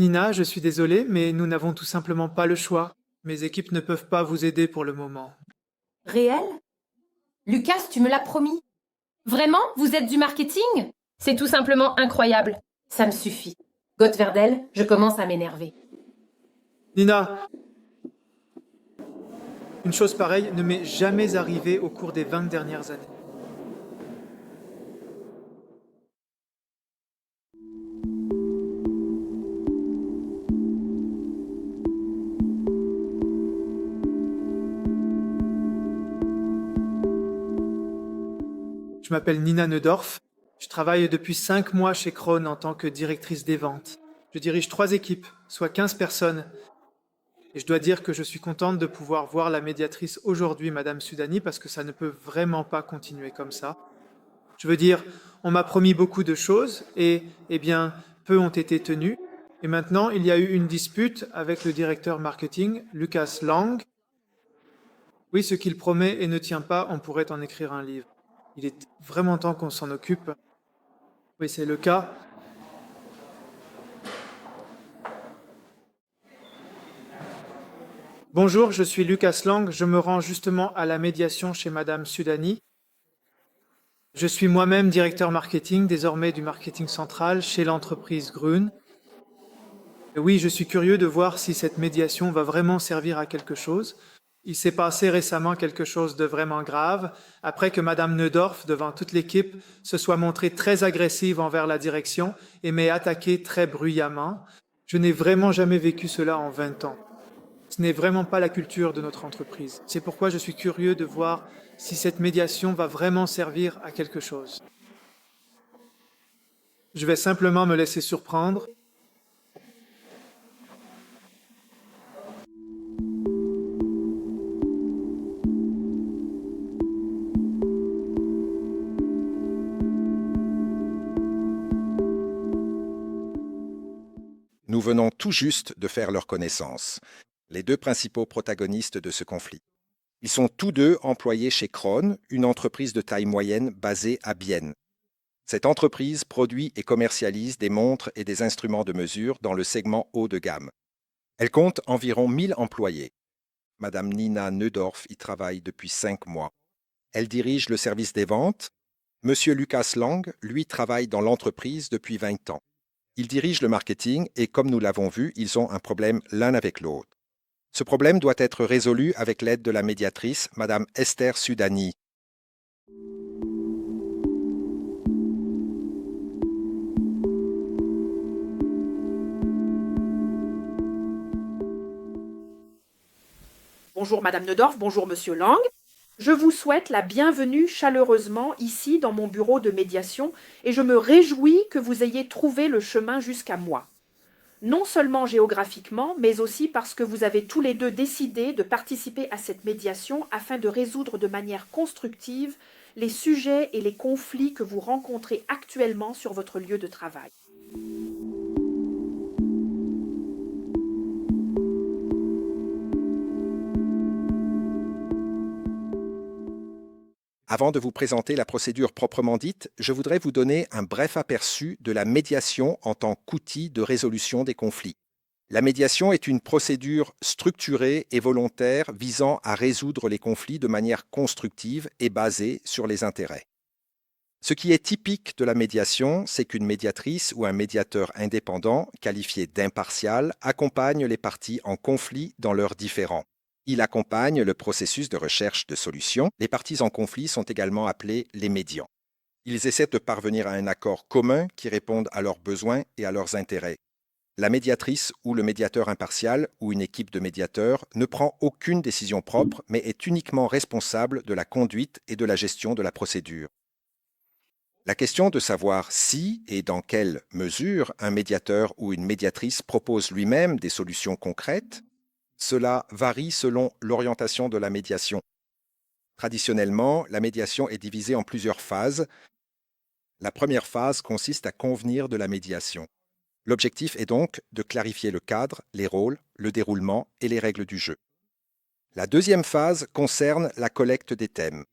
Nina, je suis désolé, mais nous n'avons tout simplement pas le choix. Mes équipes ne peuvent pas vous aider pour le moment. Réel? Lucas, tu me l'as promis. Vraiment? Vous êtes du marketing? C'est tout simplement incroyable. Ça me suffit. Gottverdel, je commence à m'énerver. Nina, une chose pareille ne m'est jamais arrivée au cours des 20 dernières années. Je m'appelle Nina Neudorf. Je travaille depuis 5 mois chez Krohn en tant que directrice des ventes. Je dirige 3 équipes, soit 15 personnes. Et je dois dire que je suis contente de pouvoir voir la médiatrice aujourd'hui, Madame Sudani, parce que ça ne peut vraiment pas continuer comme ça. Je veux dire, on m'a promis beaucoup de choses et, eh bien, peu ont été tenues. Et maintenant, il y a eu une dispute avec le directeur marketing, Lucas Lang. Oui, ce qu'il promet et ne tient pas, on pourrait en écrire un livre. Il est vraiment temps qu'on s'en occupe. Oui, c'est le cas. Bonjour, je suis Lucas Lang. Je me rends justement à la médiation chez Madame Sudani. Je suis moi-même directeur marketing, désormais du marketing central chez l'entreprise Grune. Et oui, je suis curieux de voir si cette médiation va vraiment servir à quelque chose. Il s'est passé récemment quelque chose de vraiment grave, après que Madame Neudorf, devant toute l'équipe, se soit montrée très agressive envers la direction et m'ait attaqué très bruyamment. Je n'ai vraiment jamais vécu cela en 20 ans. Ce n'est vraiment pas la culture de notre entreprise. C'est pourquoi je suis curieux de voir si cette médiation va vraiment servir à quelque chose. Je vais simplement me laisser surprendre. Nous venons tout juste de faire leur connaissance, les deux principaux protagonistes de ce conflit. Ils sont tous deux employés chez Krohn, une entreprise de taille moyenne basée à Bienne. Cette entreprise produit et commercialise des montres et des instruments de mesure dans le segment haut de gamme. Elle compte environ 1000 employés. Madame Nina Neudorf y travaille depuis 5 mois. Elle dirige le service des ventes. Monsieur Lucas Lang, lui, travaille dans l'entreprise depuis 20 ans. Ils dirigent le marketing et comme nous l'avons vu, ils ont un problème l'un avec l'autre. Ce problème doit être résolu avec l'aide de la médiatrice, Madame Esther Sudani. Bonjour Madame Neudorf, bonjour Monsieur Lang. Je vous souhaite la bienvenue chaleureusement ici dans mon bureau de médiation et je me réjouis que vous ayez trouvé le chemin jusqu'à moi. Non seulement géographiquement, mais aussi parce que vous avez tous les deux décidé de participer à cette médiation afin de résoudre de manière constructive les sujets et les conflits que vous rencontrez actuellement sur votre lieu de travail. Avant de vous présenter la procédure proprement dite, je voudrais vous donner un bref aperçu de la médiation en tant qu'outil de résolution des conflits. La médiation est une procédure structurée et volontaire visant à résoudre les conflits de manière constructive et basée sur les intérêts. Ce qui est typique de la médiation, c'est qu'une médiatrice ou un médiateur indépendant, qualifié d'impartial, accompagne les parties en conflit dans leurs différends. Il accompagne le processus de recherche de solutions. Les parties en conflit sont également appelées les médiants. Ils essaient de parvenir à un accord commun qui réponde à leurs besoins et à leurs intérêts. La médiatrice ou le médiateur impartial ou une équipe de médiateurs ne prend aucune décision propre, mais est uniquement responsable de la conduite et de la gestion de la procédure. La question de savoir si et dans quelle mesure un médiateur ou une médiatrice propose lui-même des solutions concrètes, cela varie selon l'orientation de la médiation. Traditionnellement, la médiation est divisée en plusieurs phases. La première phase consiste à convenir de la médiation. L'objectif est donc de clarifier le cadre, les rôles, le déroulement et les règles du jeu. La deuxième phase concerne la collecte des thèmes.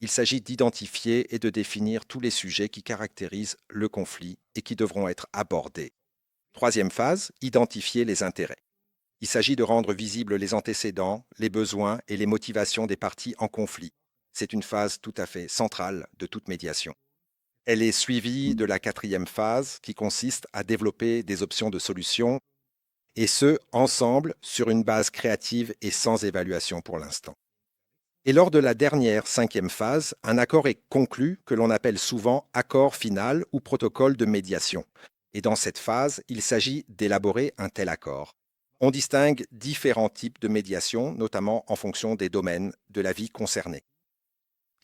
Il s'agit d'identifier et de définir tous les sujets qui caractérisent le conflit et qui devront être abordés. Troisième phase, identifier les intérêts. Il s'agit de rendre visibles les antécédents, les besoins et les motivations des parties en conflit. C'est une phase tout à fait centrale de toute médiation. Elle est suivie de la quatrième phase qui consiste à développer des options de solutions, et ce, ensemble, sur une base créative et sans évaluation pour l'instant. Et lors de la dernière, cinquième phase, un accord est conclu que l'on appelle souvent accord final ou protocole de médiation. Et dans cette phase, il s'agit d'élaborer un tel accord. On distingue différents types de médiation, notamment en fonction des domaines de la vie concernée.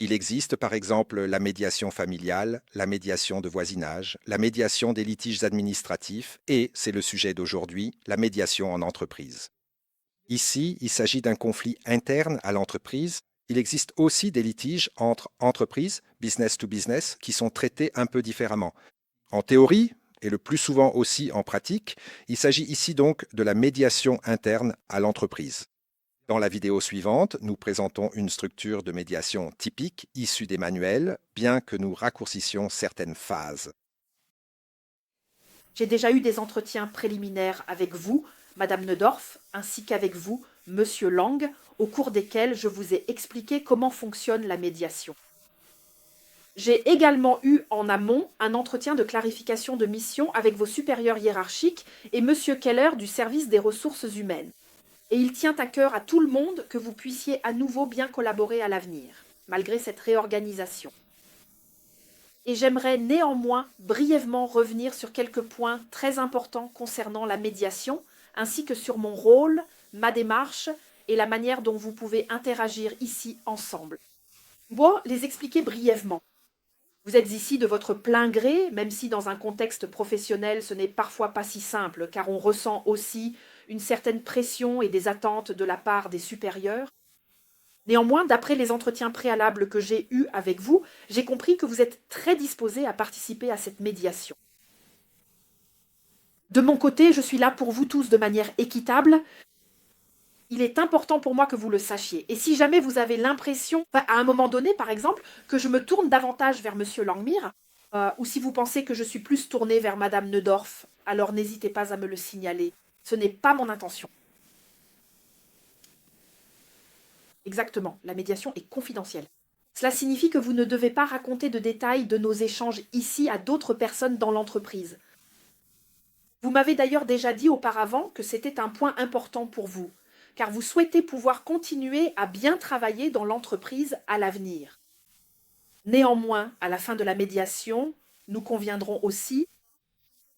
Il existe par exemple la médiation familiale, la médiation de voisinage, la médiation des litiges administratifs et, c'est le sujet d'aujourd'hui, la médiation en entreprise. Ici, il s'agit d'un conflit interne à l'entreprise. Il existe aussi des litiges entre entreprises, business to business, qui sont traités un peu différemment. En théorie, et le plus souvent aussi en pratique, il s'agit ici donc de la médiation interne à l'entreprise. Dans la vidéo suivante, nous présentons une structure de médiation typique issue des manuels, bien que nous raccourcissions certaines phases. J'ai déjà eu des entretiens préliminaires avec vous, Madame Neudorf, ainsi qu'avec vous, Monsieur Lang, au cours desquels je vous ai expliqué comment fonctionne la médiation. J'ai également eu en amont un entretien de clarification de mission avec vos supérieurs hiérarchiques et Monsieur Keller du service des ressources humaines. Et il tient à cœur à tout le monde que vous puissiez à nouveau bien collaborer à l'avenir, malgré cette réorganisation. Et j'aimerais néanmoins brièvement revenir sur quelques points très importants concernant la médiation, ainsi que sur mon rôle, ma démarche et la manière dont vous pouvez interagir ici ensemble. Bon, les expliquer brièvement. Vous êtes ici de votre plein gré, même si dans un contexte professionnel ce n'est parfois pas si simple, car on ressent aussi une certaine pression et des attentes de la part des supérieurs. Néanmoins, d'après les entretiens préalables que j'ai eus avec vous, j'ai compris que vous êtes très disposé à participer à cette médiation. De mon côté, je suis là pour vous tous de manière équitable. Il est important pour moi que vous le sachiez. Et si jamais vous avez l'impression, à un moment donné par exemple, que je me tourne davantage vers Monsieur Langmuir, ou si vous pensez que je suis plus tournée vers Madame Neudorf, alors n'hésitez pas à me le signaler. Ce n'est pas mon intention. Exactement, la médiation est confidentielle. Cela signifie que vous ne devez pas raconter de détails de nos échanges ici à d'autres personnes dans l'entreprise. Vous m'avez d'ailleurs déjà dit auparavant que c'était un point important pour vous, car vous souhaitez pouvoir continuer à bien travailler dans l'entreprise à l'avenir. Néanmoins, à la fin de la médiation, nous conviendrons aussi,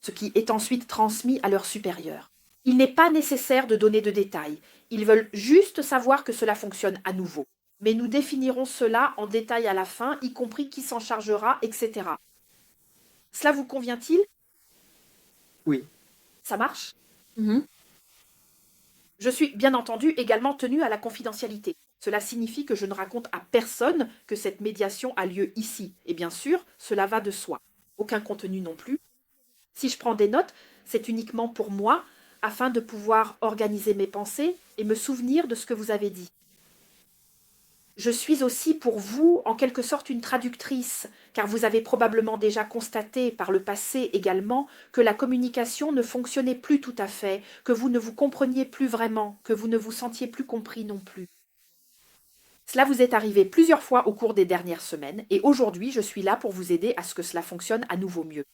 ce qui est ensuite transmis à leurs supérieurs. Il n'est pas nécessaire de donner de détails. Ils veulent juste savoir que cela fonctionne à nouveau. Mais nous définirons cela en détail à la fin, y compris qui s'en chargera, etc. Cela vous convient-il? Oui. Ça marche? Je suis bien entendu également tenue à la confidentialité. Cela signifie que je ne raconte à personne que cette médiation a lieu ici. Et bien sûr, cela va de soi. Aucun contenu non plus. Si je prends des notes, c'est uniquement pour moi, afin de pouvoir organiser mes pensées et me souvenir de ce que vous avez dit. Je suis aussi pour vous, en quelque sorte, une traductrice, car vous avez probablement déjà constaté par le passé également que la communication ne fonctionnait plus tout à fait, que vous ne vous compreniez plus vraiment, que vous ne vous sentiez plus compris non plus. Cela vous est arrivé plusieurs fois au cours des dernières semaines, et aujourd'hui, je suis là pour vous aider à ce que cela fonctionne à nouveau mieux.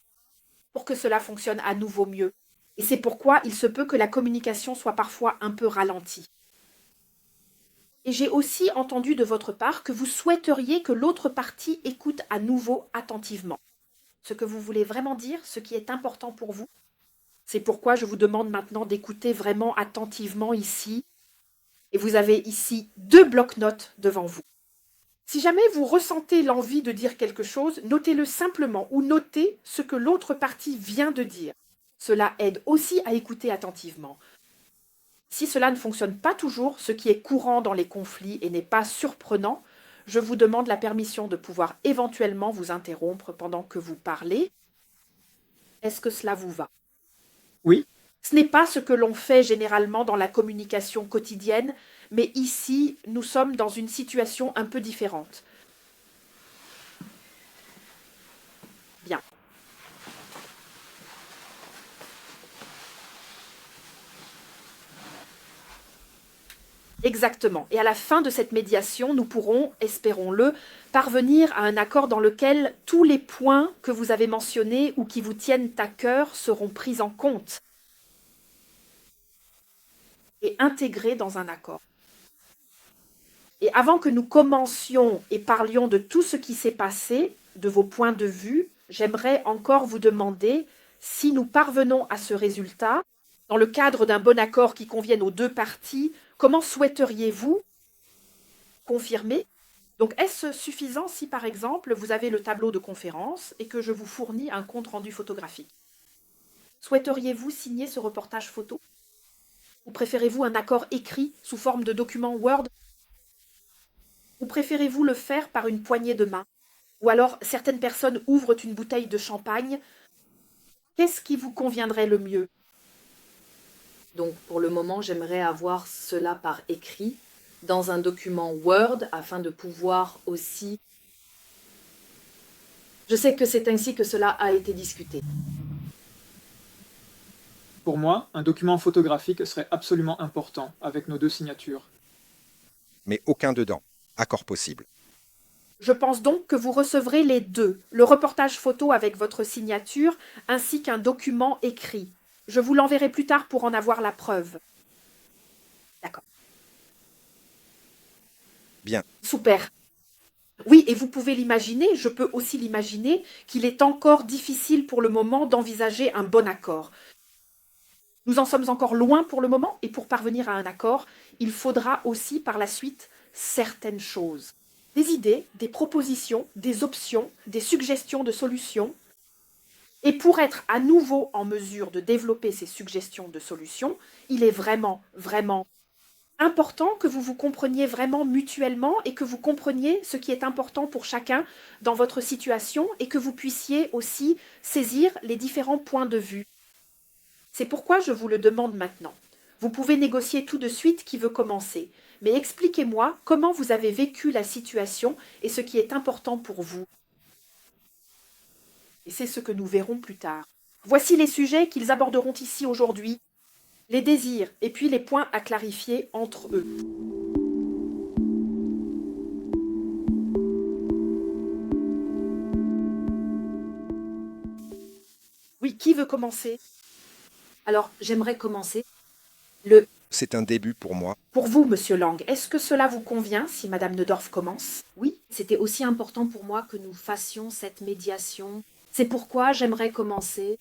Pour que cela fonctionne à nouveau mieux. Et c'est pourquoi il se peut que la communication soit parfois un peu ralentie. Et j'ai aussi entendu de votre part que vous souhaiteriez que l'autre partie écoute à nouveau attentivement. Ce que vous voulez vraiment dire, ce qui est important pour vous. C'est pourquoi je vous demande maintenant d'écouter vraiment attentivement ici. Et vous avez ici 2 blocs-notes devant vous. Si jamais vous ressentez l'envie de dire quelque chose, notez-le simplement ou notez ce que l'autre partie vient de dire. Cela aide aussi à écouter attentivement. Si cela ne fonctionne pas toujours, ce qui est courant dans les conflits et n'est pas surprenant, je vous demande la permission de pouvoir éventuellement vous interrompre pendant que vous parlez. Est-ce que cela vous va? Oui. Ce n'est pas ce que l'on fait généralement dans la communication quotidienne, mais ici, nous sommes dans une situation un peu différente. Bien. Exactement. Et à la fin de cette médiation, nous pourrons, espérons-le, parvenir à un accord dans lequel tous les points que vous avez mentionnés ou qui vous tiennent à cœur seront pris en compte et intégrés dans un accord. Et avant que nous commencions et parlions de tout ce qui s'est passé, de vos points de vue, j'aimerais encore vous demander si nous parvenons à ce résultat, dans le cadre d'un bon accord qui convienne aux deux parties, comment souhaiteriez-vous confirmer? Donc, est-ce suffisant si, par exemple, vous avez le tableau de conférence et que je vous fournis un compte-rendu photographique? Souhaiteriez-vous signer ce reportage photo? Ou préférez-vous un accord écrit sous forme de document Word? Ou préférez-vous le faire par une poignée de main? Ou alors, certaines personnes ouvrent une bouteille de champagne. Qu'est-ce qui vous conviendrait le mieux? Donc pour le moment, j'aimerais avoir cela par écrit dans un document Word afin de pouvoir aussi... Je sais que c'est ainsi que cela a été discuté. Pour moi, un document photographique serait absolument important avec nos deux signatures. Mais aucun dedans. Accord possible. Je pense donc que vous recevrez les deux, le reportage photo avec votre signature ainsi qu'un document écrit. Je vous l'enverrai plus tard pour en avoir la preuve. D'accord. Bien. Super. Oui, et vous pouvez l'imaginer, je peux aussi l'imaginer, qu'il est encore difficile pour le moment d'envisager un bon accord. Nous en sommes encore loin pour le moment, et pour parvenir à un accord, il faudra aussi par la suite certaines choses. Des idées, des propositions, des options, des suggestions de solutions. Et pour être à nouveau en mesure de développer ces suggestions de solutions, il est vraiment, vraiment important que vous vous compreniez vraiment mutuellement et que vous compreniez ce qui est important pour chacun dans votre situation et que vous puissiez aussi saisir les différents points de vue. C'est pourquoi je vous le demande maintenant. Vous pouvez négocier tout de suite qui veut commencer, mais expliquez-moi comment vous avez vécu la situation et ce qui est important pour vous. Et c'est ce que nous verrons plus tard. Voici les sujets qu'ils aborderont ici aujourd'hui, les désirs et puis les points à clarifier entre eux. Oui, qui veut commencer? Alors, j'aimerais commencer. C'est un début pour moi. Pour vous, Monsieur Lang, est-ce que cela vous convient si Madame Neudorf commence? Oui, c'était aussi important pour moi que nous fassions cette médiation. C'est pourquoi j'aimerais commencer.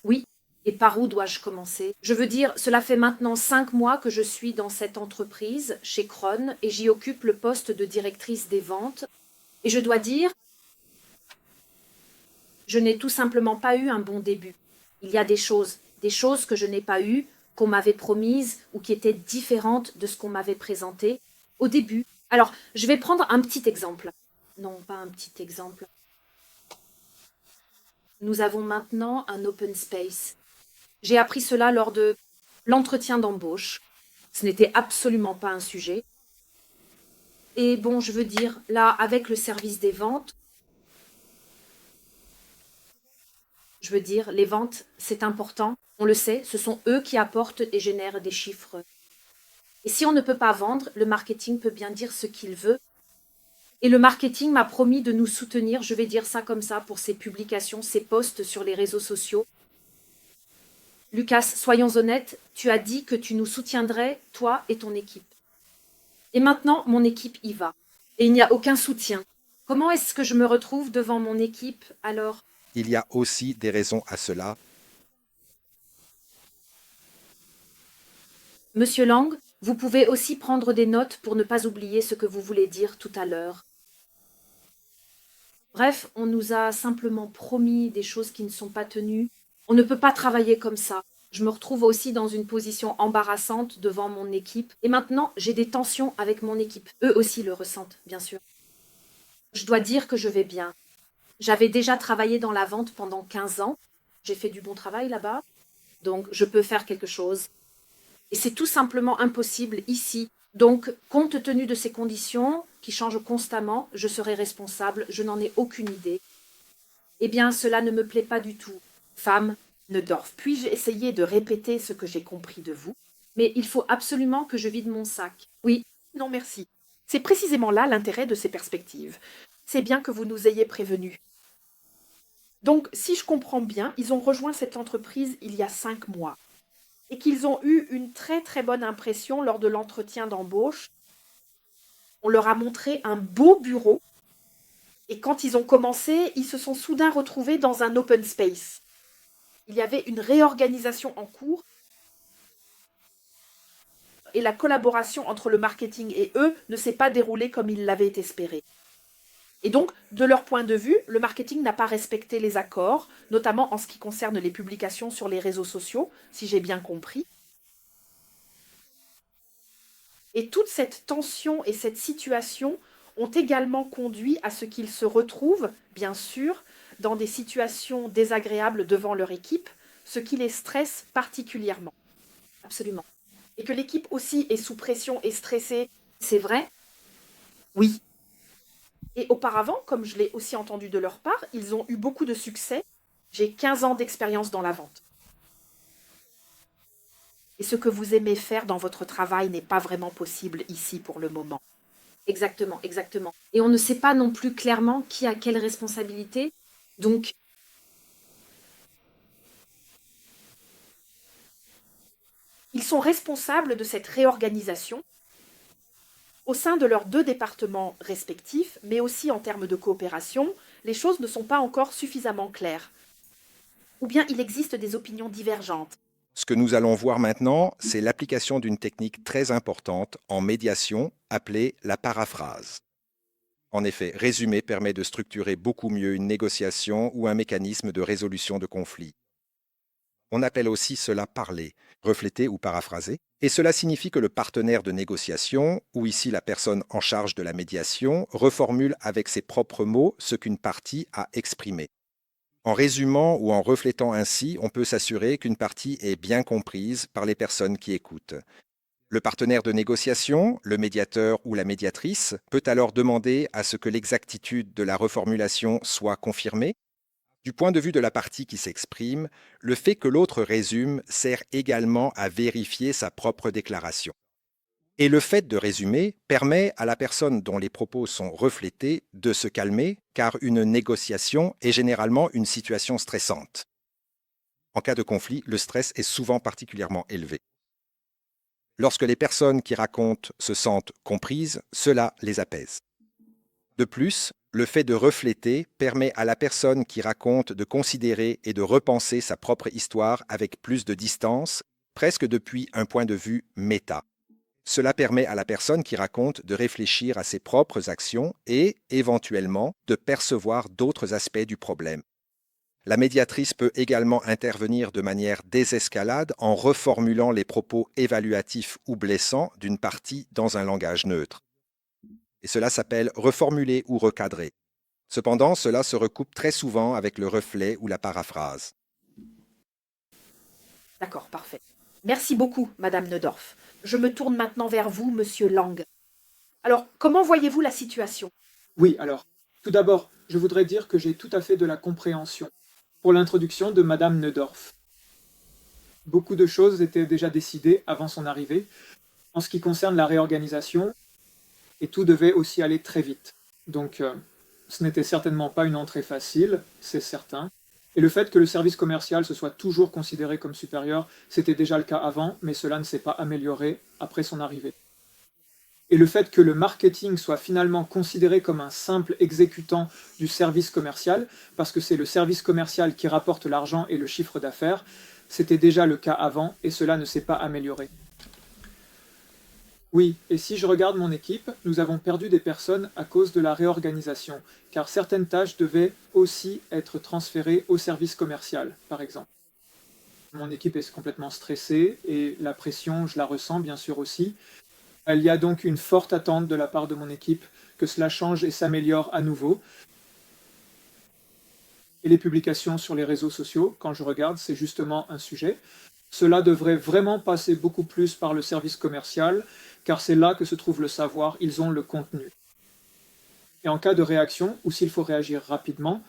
Oui, et par où dois-je commencer? Je veux dire, cela fait maintenant 5 mois que je suis dans cette entreprise, chez Krohn, et j'y occupe le poste de directrice des ventes. Et je dois dire, je n'ai tout simplement pas eu un bon début. Il y a des choses que je n'ai pas eues, qu'on m'avait promises ou qui étaient différentes de ce qu'on m'avait présenté au début. Alors, je vais prendre un petit exemple. Non, pas un petit exemple. Nous avons maintenant un open space. J'ai appris cela lors de l'entretien d'embauche. Ce n'était absolument pas un sujet. Et bon, je veux dire, là, avec le service des ventes, je veux dire, les ventes, c'est important. On le sait, ce sont eux qui apportent et génèrent des chiffres. Et si on ne peut pas vendre, le marketing peut bien dire ce qu'il veut. Et le marketing m'a promis de nous soutenir, je vais dire ça comme ça, pour ses publications, ses posts sur les réseaux sociaux. Lucas, soyons honnêtes, tu as dit que tu nous soutiendrais, toi et ton équipe. Et maintenant, mon équipe y va. Et il n'y a aucun soutien. Comment est-ce que je me retrouve devant mon équipe, alors? Il y a aussi des raisons à cela. Monsieur Lang, vous pouvez aussi prendre des notes pour ne pas oublier ce que vous voulez dire tout à l'heure. Bref, on nous a simplement promis des choses qui ne sont pas tenues. On ne peut pas travailler comme ça. Je me retrouve aussi dans une position embarrassante devant mon équipe. Et maintenant, j'ai des tensions avec mon équipe. Eux aussi le ressentent, bien sûr. Je dois dire que je vais bien. J'avais déjà travaillé dans la vente pendant 15 ans. J'ai fait du bon travail là-bas. Donc, je peux faire quelque chose. Et c'est tout simplement impossible ici. Donc, compte tenu de ces conditions qui changent constamment, je serai responsable, je n'en ai aucune idée. Eh bien, cela ne me plaît pas du tout. Femme Neudorf, puis-je essayer de répéter ce que j'ai compris de vous? Mais il faut absolument que je vide mon sac. Oui, Non, merci. C'est précisément là l'intérêt de ces perspectives. C'est bien que vous nous ayez prévenus. Donc, si je comprends bien, ils ont rejoint cette entreprise il y a 5 mois et qu'ils ont eu une très très bonne impression lors de l'entretien d'embauche. On leur a montré un beau bureau et quand ils ont commencé, ils se sont soudain retrouvés dans un open space. Il y avait une réorganisation en cours et la collaboration entre le marketing et eux ne s'est pas déroulée comme ils l'avaient espéré. Et donc, de leur point de vue, le marketing n'a pas respecté les accords, notamment en ce qui concerne les publications sur les réseaux sociaux, si j'ai bien compris. Et toute cette tension et cette situation ont également conduit à ce qu'ils se retrouvent, bien sûr, dans des situations désagréables devant leur équipe, ce qui les stresse particulièrement. absolument. Et que l'équipe aussi est sous pression et stressée. C'est vrai. Oui. Et auparavant, comme je l'ai aussi entendu de leur part, ils ont eu beaucoup de succès. J'ai 15 ans d'expérience dans la vente. Et ce que vous aimez faire dans votre travail n'est pas vraiment possible ici pour le moment. Exactement, exactement. Et on ne sait pas non plus clairement qui a quelle responsabilité. Donc, Ils sont responsables de cette réorganisation au sein de leurs 2 départements respectifs, mais aussi en termes de coopération, les choses ne sont pas encore suffisamment claires. Ou bien il existe des opinions divergentes. Ce que nous allons voir maintenant, c'est l'application d'une technique très importante en médiation appelée la paraphrase. En effet, résumer permet de structurer beaucoup mieux une négociation ou un mécanisme de résolution de conflits. On appelle aussi cela parler, refléter ou paraphraser, et cela signifie que le partenaire de négociation, ou ici la personne en charge de la médiation, reformule avec ses propres mots ce qu'une partie a exprimé. En résumant ou en reflétant ainsi, on peut s'assurer qu'une partie est bien comprise par les personnes qui écoutent. Le partenaire de négociation, le médiateur ou la médiatrice, peut alors demander à ce que l'exactitude de la reformulation soit confirmée. Du point de vue de la partie qui s'exprime, le fait que l'autre résume sert également à vérifier sa propre déclaration. Et le fait de résumer permet à la personne dont les propos sont reflétés de se calmer, car une négociation est généralement une situation stressante. En cas de conflit, le stress est souvent particulièrement élevé. Lorsque les personnes qui racontent se sentent comprises, cela les apaise. De plus, le fait de refléter permet à la personne qui raconte de considérer et de repenser sa propre histoire avec plus de distance, presque depuis un point de vue méta. Cela permet à la personne qui raconte de réfléchir à ses propres actions et, éventuellement, de percevoir d'autres aspects du problème. La médiatrice peut également intervenir de manière désescalade en reformulant les propos évaluatifs ou blessants d'une partie dans un langage neutre. Et cela s'appelle reformuler ou recadrer. Cependant, cela se recoupe très souvent avec le reflet ou la paraphrase. D'accord, parfait. Merci beaucoup, Madame Neudorf. Je me tourne maintenant vers vous, Monsieur Lang. Alors, comment voyez-vous la situation? Oui, alors, tout d'abord, je voudrais dire que j'ai tout à fait de la compréhension pour l'introduction de Madame Neudorf. Beaucoup de choses étaient déjà décidées avant son arrivée, en ce qui concerne la réorganisation, et tout devait aussi aller très vite. Donc, ce n'était certainement pas une entrée facile, c'est certain. Et le fait que le service commercial se soit toujours considéré comme supérieur, c'était déjà le cas avant, mais cela ne s'est pas amélioré après son arrivée. Et le fait que le marketing soit finalement considéré comme un simple exécutant du service commercial, parce que c'est le service commercial qui rapporte l'argent et le chiffre d'affaires, c'était déjà le cas avant et cela ne s'est pas amélioré. Oui, et si je regarde mon équipe, nous avons perdu des personnes à cause de la réorganisation, car certaines tâches devaient aussi être transférées au service commercial, par exemple. Mon équipe est complètement stressée et la pression, je la ressens bien sûr aussi. Il y a donc une forte attente de la part de mon équipe que cela change et s'améliore à nouveau. Et les publications sur les réseaux sociaux, quand je regarde, c'est justement un sujet. Cela devrait vraiment passer beaucoup plus par le service commercial, car c'est là que se trouve le savoir, ils ont le contenu. Et en cas de réaction, ou s'il faut réagir rapidement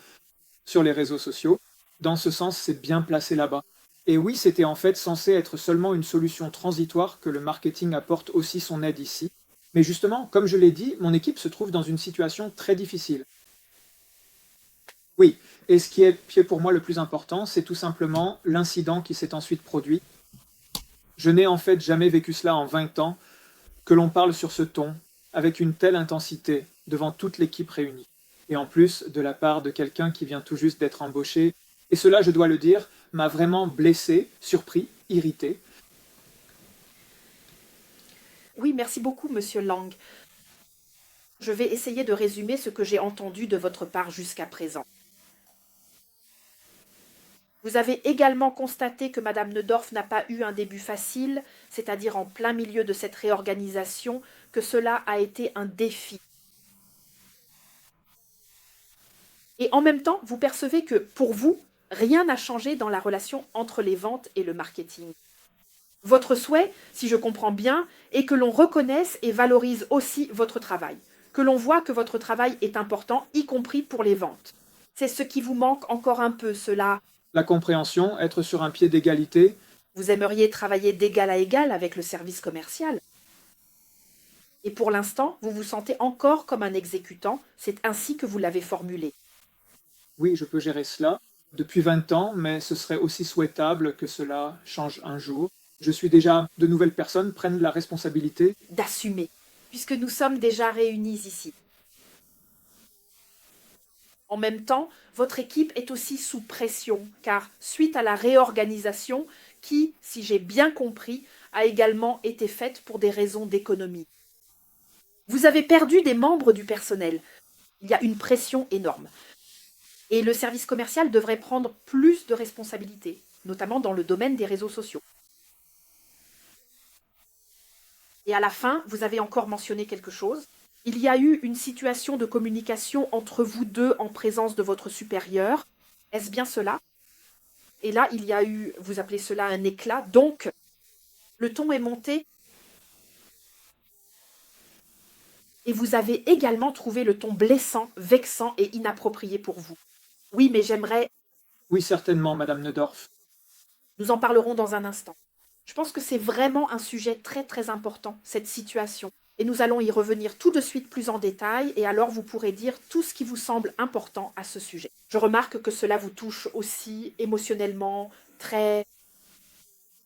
sur les réseaux sociaux, dans ce sens, c'est bien placé là-bas. Et oui, c'était en fait censé être seulement une solution transitoire que le marketing apporte aussi son aide ici. Mais justement, comme je l'ai dit, mon équipe se trouve dans une situation très difficile. Oui, et ce qui est pour moi le plus important, c'est tout simplement l'incident qui s'est ensuite produit. Je n'ai en fait jamais vécu cela en 20 ans, que l'on parle sur ce ton, avec une telle intensité, devant toute l'équipe réunie. Et en plus, de la part de quelqu'un qui vient tout juste d'être embauché. Et cela, je dois le dire, m'a vraiment blessé, surpris, irrité. Oui, merci beaucoup, monsieur Lang. Je vais essayer de résumer ce que j'ai entendu de votre part jusqu'à présent. Vous avez également constaté que madame Neudorf n'a pas eu un début facile, c'est-à-dire en plein milieu de cette réorganisation, que cela a été un défi. Et en même temps, vous percevez que, pour vous, rien n'a changé dans la relation entre les ventes et le marketing. Votre souhait, si je comprends bien, est que l'on reconnaisse et valorise aussi votre travail, que l'on voit que votre travail est important, y compris pour les ventes. C'est ce qui vous manque encore un peu, cela. La compréhension, être sur un pied d'égalité. Vous aimeriez travailler d'égal à égal avec le service commercial. Et pour l'instant, vous vous sentez encore comme un exécutant, c'est ainsi que vous l'avez formulé. Oui, je peux gérer cela depuis 20 ans, mais ce serait aussi souhaitable que cela change un jour. Je suis déjà, de nouvelles personnes prennent la responsabilité. D'assumer, puisque nous sommes déjà réunis ici. En même temps, votre équipe est aussi sous pression, car suite à la réorganisation, qui, si j'ai bien compris, a également été faite pour des raisons d'économie. Vous avez perdu des membres du personnel. Il y a une pression énorme. Et le service commercial devrait prendre plus de responsabilités, notamment dans le domaine des réseaux sociaux. Et à la fin, vous avez encore mentionné quelque chose. Il y a eu une situation de communication entre vous deux en présence de votre supérieur. Est-ce bien cela? Et là, il y a eu, vous appelez cela un éclat, donc le ton est monté. Et vous avez également trouvé le ton blessant, vexant et inapproprié pour vous. Oui, mais j'aimerais... Oui, certainement, madame Neudorf. Nous en parlerons dans un instant. Je pense que c'est vraiment un sujet très très important, cette situation. Et nous allons y revenir tout de suite plus en détail, et alors vous pourrez dire tout ce qui vous semble important à ce sujet. Je remarque que cela vous touche aussi émotionnellement, très...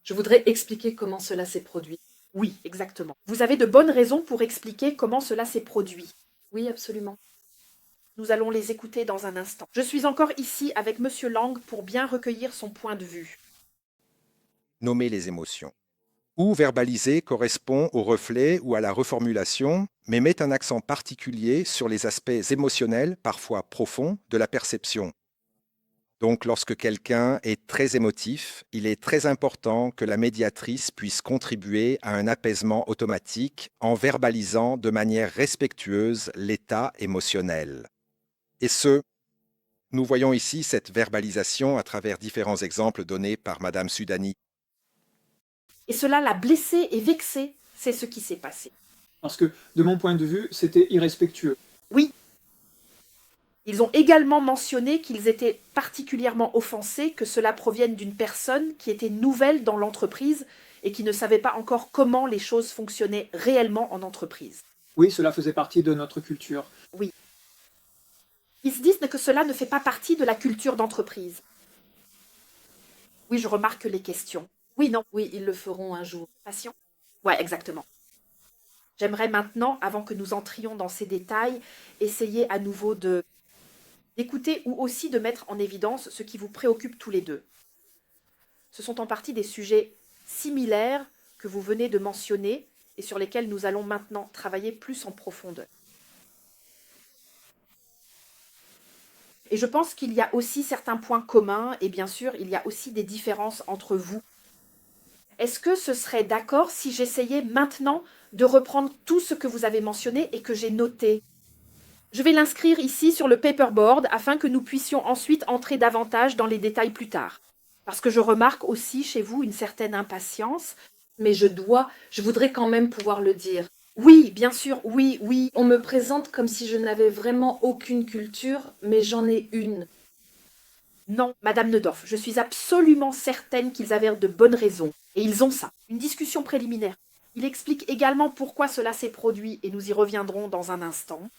Je voudrais expliquer comment cela s'est produit. Oui, exactement. Vous avez de bonnes raisons pour expliquer comment cela s'est produit. Oui, absolument. Nous allons les écouter dans un instant. Je suis encore ici avec monsieur Lang pour bien recueillir son point de vue. Nommer les émotions. Ou verbaliser correspond au reflet ou à la reformulation, mais met un accent particulier sur les aspects émotionnels, parfois profonds, de la perception. Donc lorsque quelqu'un est très émotif, il est très important que la médiatrice puisse contribuer à un apaisement automatique en verbalisant de manière respectueuse l'état émotionnel. Et nous voyons ici cette verbalisation à travers différents exemples donnés par Madame Sudani. Et cela l'a blessé et vexé, c'est ce qui s'est passé. Parce que, de mon point de vue, c'était irrespectueux. Oui. Ils ont également mentionné qu'ils étaient particulièrement offensés que cela provienne d'une personne qui était nouvelle dans l'entreprise et qui ne savait pas encore comment les choses fonctionnaient réellement en entreprise. Oui, cela faisait partie de notre culture. Oui. Ils se disent que cela ne fait pas partie de la culture d'entreprise. Oui, je remarque les questions. Oui, non. Oui, ils le feront un jour. Patient. Ouais, exactement. J'aimerais maintenant, avant que nous entrions dans ces détails, essayer à nouveau d'écouter ou aussi de mettre en évidence ce qui vous préoccupe tous les deux. Ce sont en partie des sujets similaires que vous venez de mentionner et sur lesquels nous allons maintenant travailler plus en profondeur. Et je pense qu'il y a aussi certains points communs et bien sûr, il y a aussi des différences entre vous. Est-ce que ce serait d'accord si j'essayais maintenant de reprendre tout ce que vous avez mentionné et que j'ai noté? Je vais l'inscrire ici sur le paperboard afin que nous puissions ensuite entrer davantage dans les détails plus tard. Parce que je remarque aussi chez vous une certaine impatience. Mais je voudrais quand même pouvoir le dire. Oui, bien sûr, oui, oui. On me présente comme si je n'avais vraiment aucune culture, mais j'en ai une. Non, Madame Neudorf, je suis absolument certaine qu'ils avaient de bonnes raisons. Et ils ont ça. Une discussion préliminaire. Il explique également pourquoi cela s'est produit et nous y reviendrons dans un instant.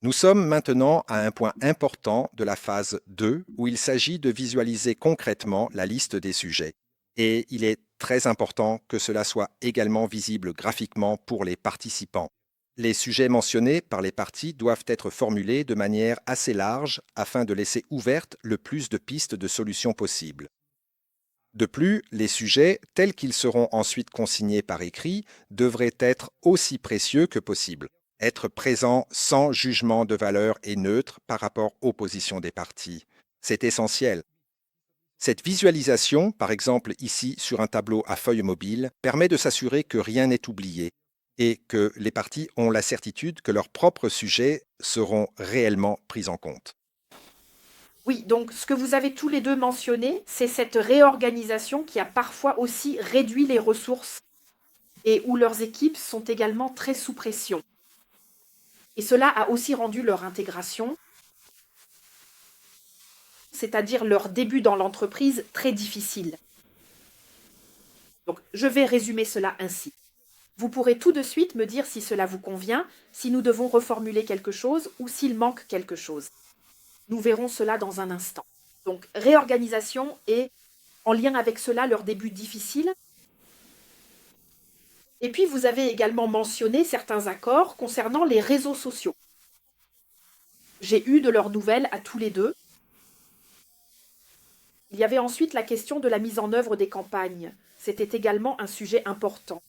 Nous sommes maintenant à un point important de la phase 2 où il s'agit de visualiser concrètement la liste des sujets. Et il est très important que cela soit également visible graphiquement pour les participants. Les sujets mentionnés par les parties doivent être formulés de manière assez large afin de laisser ouvertes le plus de pistes de solutions possibles. De plus, les sujets, tels qu'ils seront ensuite consignés par écrit, devraient être aussi précieux que possible. Être présent sans jugement de valeur et neutre par rapport aux positions des parties. C'est essentiel. Cette visualisation, par exemple ici sur un tableau à feuille mobile, permet de s'assurer que rien n'est oublié et que les parties ont la certitude que leurs propres sujets seront réellement pris en compte. Oui, donc ce que vous avez tous les deux mentionné, c'est cette réorganisation qui a parfois aussi réduit les ressources et où leurs équipes sont également très sous pression. Et cela a aussi rendu leur intégration, c'est-à-dire leur début dans l'entreprise, très difficile. Donc, je vais résumer cela ainsi. Vous pourrez tout de suite me dire si cela vous convient, si nous devons reformuler quelque chose ou s'il manque quelque chose. Nous verrons cela dans un instant. Donc, réorganisation et, en lien avec cela, leur début difficile. Et puis, vous avez également mentionné certains accords concernant les réseaux sociaux. J'ai eu de leurs nouvelles à tous les deux. Il y avait ensuite la question de la mise en œuvre des campagnes. C'était également un sujet important.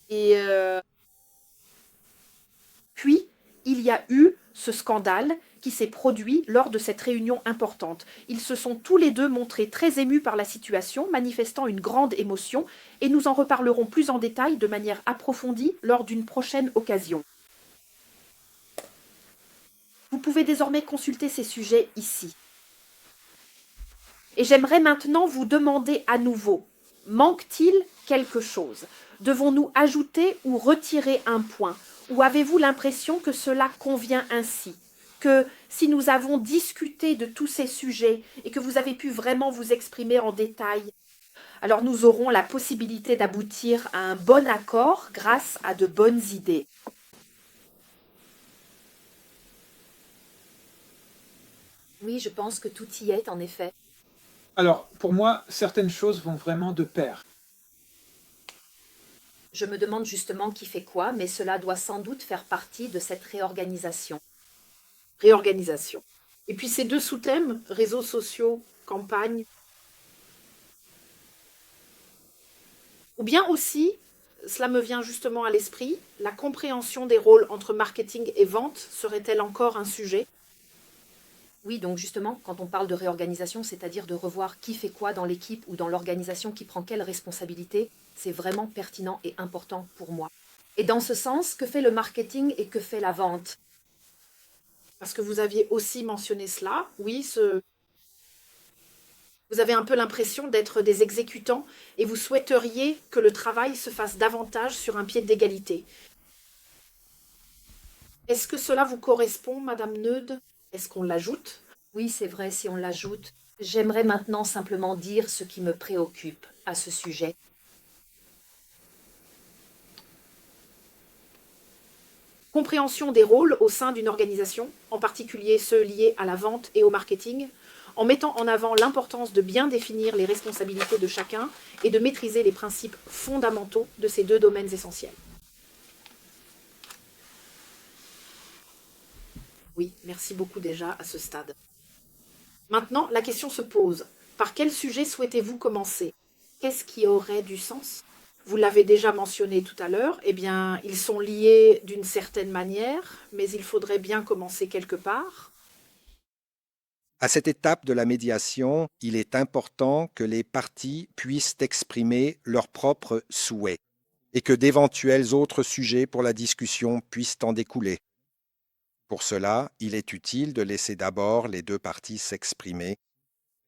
Et puis, il y a eu ce scandale qui s'est produit lors de cette réunion importante. Ils se sont tous les deux montrés très émus par la situation, manifestant une grande émotion, et nous en reparlerons plus en détail de manière approfondie lors d'une prochaine occasion. Vous pouvez désormais consulter ces sujets ici. Et j'aimerais maintenant vous demander à nouveau, manque-t-il quelque chose? Devons-nous ajouter ou retirer un point? Ou avez-vous l'impression que cela convient ainsi? Que si nous avons discuté de tous ces sujets et que vous avez pu vraiment vous exprimer en détail, alors nous aurons la possibilité d'aboutir à un bon accord grâce à de bonnes idées. Oui, je pense que tout y est, en effet. Alors, pour moi, certaines choses vont vraiment de pair. Je me demande justement qui fait quoi, mais cela doit sans doute faire partie de cette réorganisation. Réorganisation. Et puis ces deux sous-thèmes, réseaux sociaux, campagne. Ou bien aussi, cela me vient justement à l'esprit, la compréhension des rôles entre marketing et vente serait-elle encore un sujet? Oui, donc justement, quand on parle de réorganisation, c'est-à-dire de revoir qui fait quoi dans l'équipe ou dans l'organisation, qui prend quelle responsabilité, c'est vraiment pertinent et important pour moi. Et dans ce sens, que fait le marketing et que fait la vente? Parce que vous aviez aussi mentionné cela, oui, vous avez un peu l'impression d'être des exécutants et vous souhaiteriez que le travail se fasse davantage sur un pied d'égalité. Est-ce que cela vous correspond, Madame Neude? Est-ce qu'on l'ajoute? Oui, c'est vrai, si on l'ajoute. J'aimerais maintenant simplement dire ce qui me préoccupe à ce sujet. Compréhension des rôles au sein d'une organisation, en particulier ceux liés à la vente et au marketing, en mettant en avant l'importance de bien définir les responsabilités de chacun et de maîtriser les principes fondamentaux de ces deux domaines essentiels. Oui, merci beaucoup déjà à ce stade. Maintenant, la question se pose. Par quel sujet souhaitez-vous commencer? Qu'est-ce qui aurait du sens? Vous l'avez déjà mentionné tout à l'heure, eh bien, ils sont liés d'une certaine manière, mais il faudrait bien commencer quelque part. À cette étape de la médiation, il est important que les parties puissent exprimer leurs propres souhaits et que d'éventuels autres sujets pour la discussion puissent en découler. Pour cela, il est utile de laisser d'abord les deux parties s'exprimer.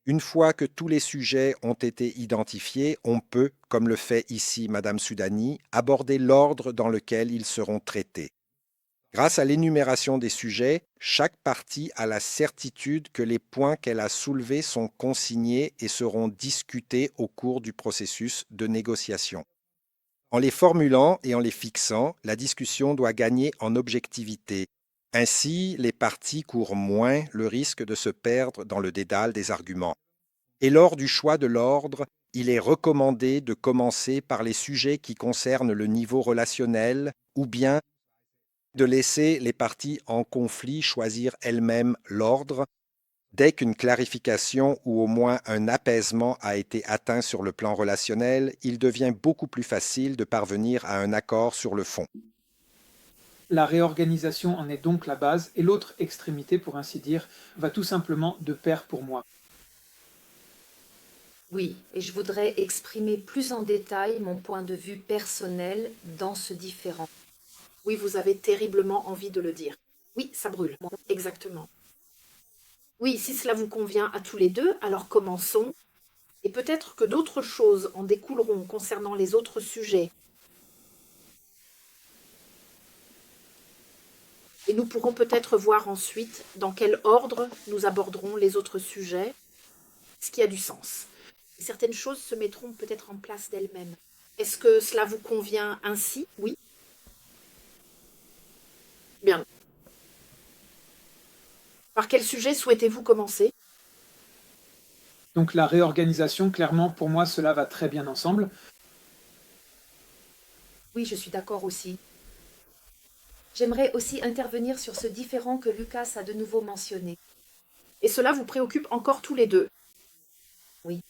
Une fois que tous les sujets ont été identifiés, on peut, comme le fait ici Madame Sudani, aborder l'ordre dans lequel ils seront traités. Grâce à l'énumération des sujets, chaque partie a la certitude que les points qu'elle a soulevés sont consignés et seront discutés au cours du processus de négociation. En les formulant et en les fixant, la discussion doit gagner en objectivité. Ainsi, les parties courent moins le risque de se perdre dans le dédale des arguments. Et lors du choix de l'ordre, il est recommandé de commencer par les sujets qui concernent le niveau relationnel ou bien de laisser les parties en conflit choisir elles-mêmes l'ordre. Dès qu'une clarification ou au moins un apaisement a été atteint sur le plan relationnel, il devient beaucoup plus facile de parvenir à un accord sur le fond. La réorganisation en est donc la base et l'autre extrémité, pour ainsi dire, va tout simplement de pair pour moi. Oui, et je voudrais exprimer plus en détail mon point de vue personnel dans ce différend. Oui, vous avez terriblement envie de le dire. Oui, ça brûle. Exactement. Oui, si cela vous convient à tous les deux, alors commençons. Et peut-être que d'autres choses en découleront concernant les autres sujets. Et nous pourrons peut-être voir ensuite dans quel ordre nous aborderons les autres sujets, ce qui a du sens. Certaines choses se mettront peut-être en place d'elles-mêmes. Est-ce que cela vous convient ainsi? Oui. Bien. Par quel sujet souhaitez-vous commencer? Donc la réorganisation, clairement, pour moi, cela va très bien ensemble. Oui, je suis d'accord aussi. J'aimerais aussi intervenir sur ce différend que Lucas a de nouveau mentionné. Et cela vous préoccupe encore tous les deux? Oui.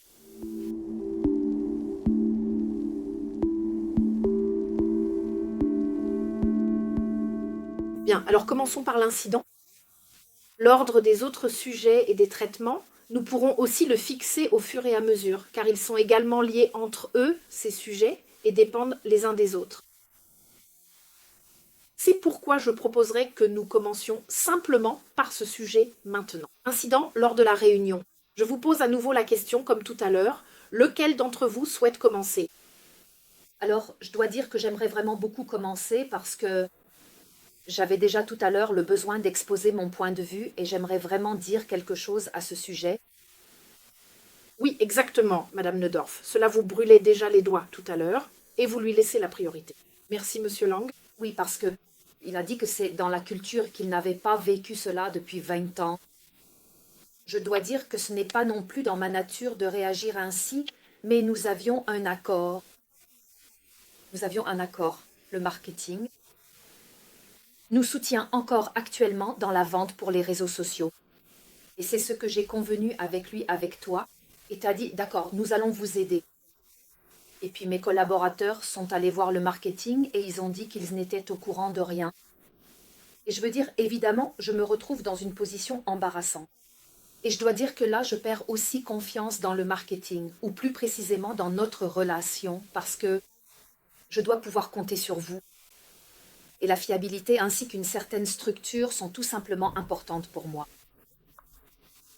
Bien, alors commençons par l'incident. L'ordre des autres sujets et des traitements, nous pourrons aussi le fixer au fur et à mesure, car ils sont également liés entre eux, ces sujets, et dépendent les uns des autres. C'est pourquoi je proposerais que nous commencions simplement par ce sujet maintenant. Incident lors de la réunion. Je vous pose à nouveau la question, comme tout à l'heure, lequel d'entre vous souhaite commencer? Alors, je dois dire que j'aimerais vraiment beaucoup commencer parce que j'avais déjà tout à l'heure le besoin d'exposer mon point de vue et j'aimerais vraiment dire quelque chose à ce sujet. Oui, exactement, Madame Neudorf. Cela vous brûlait déjà les doigts tout à l'heure et vous lui laissez la priorité. Merci, Monsieur Lang. Oui, parce que il a dit que c'est dans la culture qu'il n'avait pas vécu cela depuis 20 ans. Je dois dire que ce n'est pas non plus dans ma nature de réagir ainsi, mais nous avions un accord. Nous avions un accord, le marketing nous soutient encore actuellement dans la vente pour les réseaux sociaux. Et c'est ce que j'ai convenu avec lui, avec toi, et t'as dit, d'accord, nous allons vous aider. Et puis mes collaborateurs sont allés voir le marketing et ils ont dit qu'ils n'étaient au courant de rien. Et je veux dire, évidemment, je me retrouve dans une position embarrassante. Et je dois dire que là, je perds aussi confiance dans le marketing, ou plus précisément dans notre relation, parce que je dois pouvoir compter sur vous. Et la fiabilité ainsi qu'une certaine structure sont tout simplement importantes pour moi.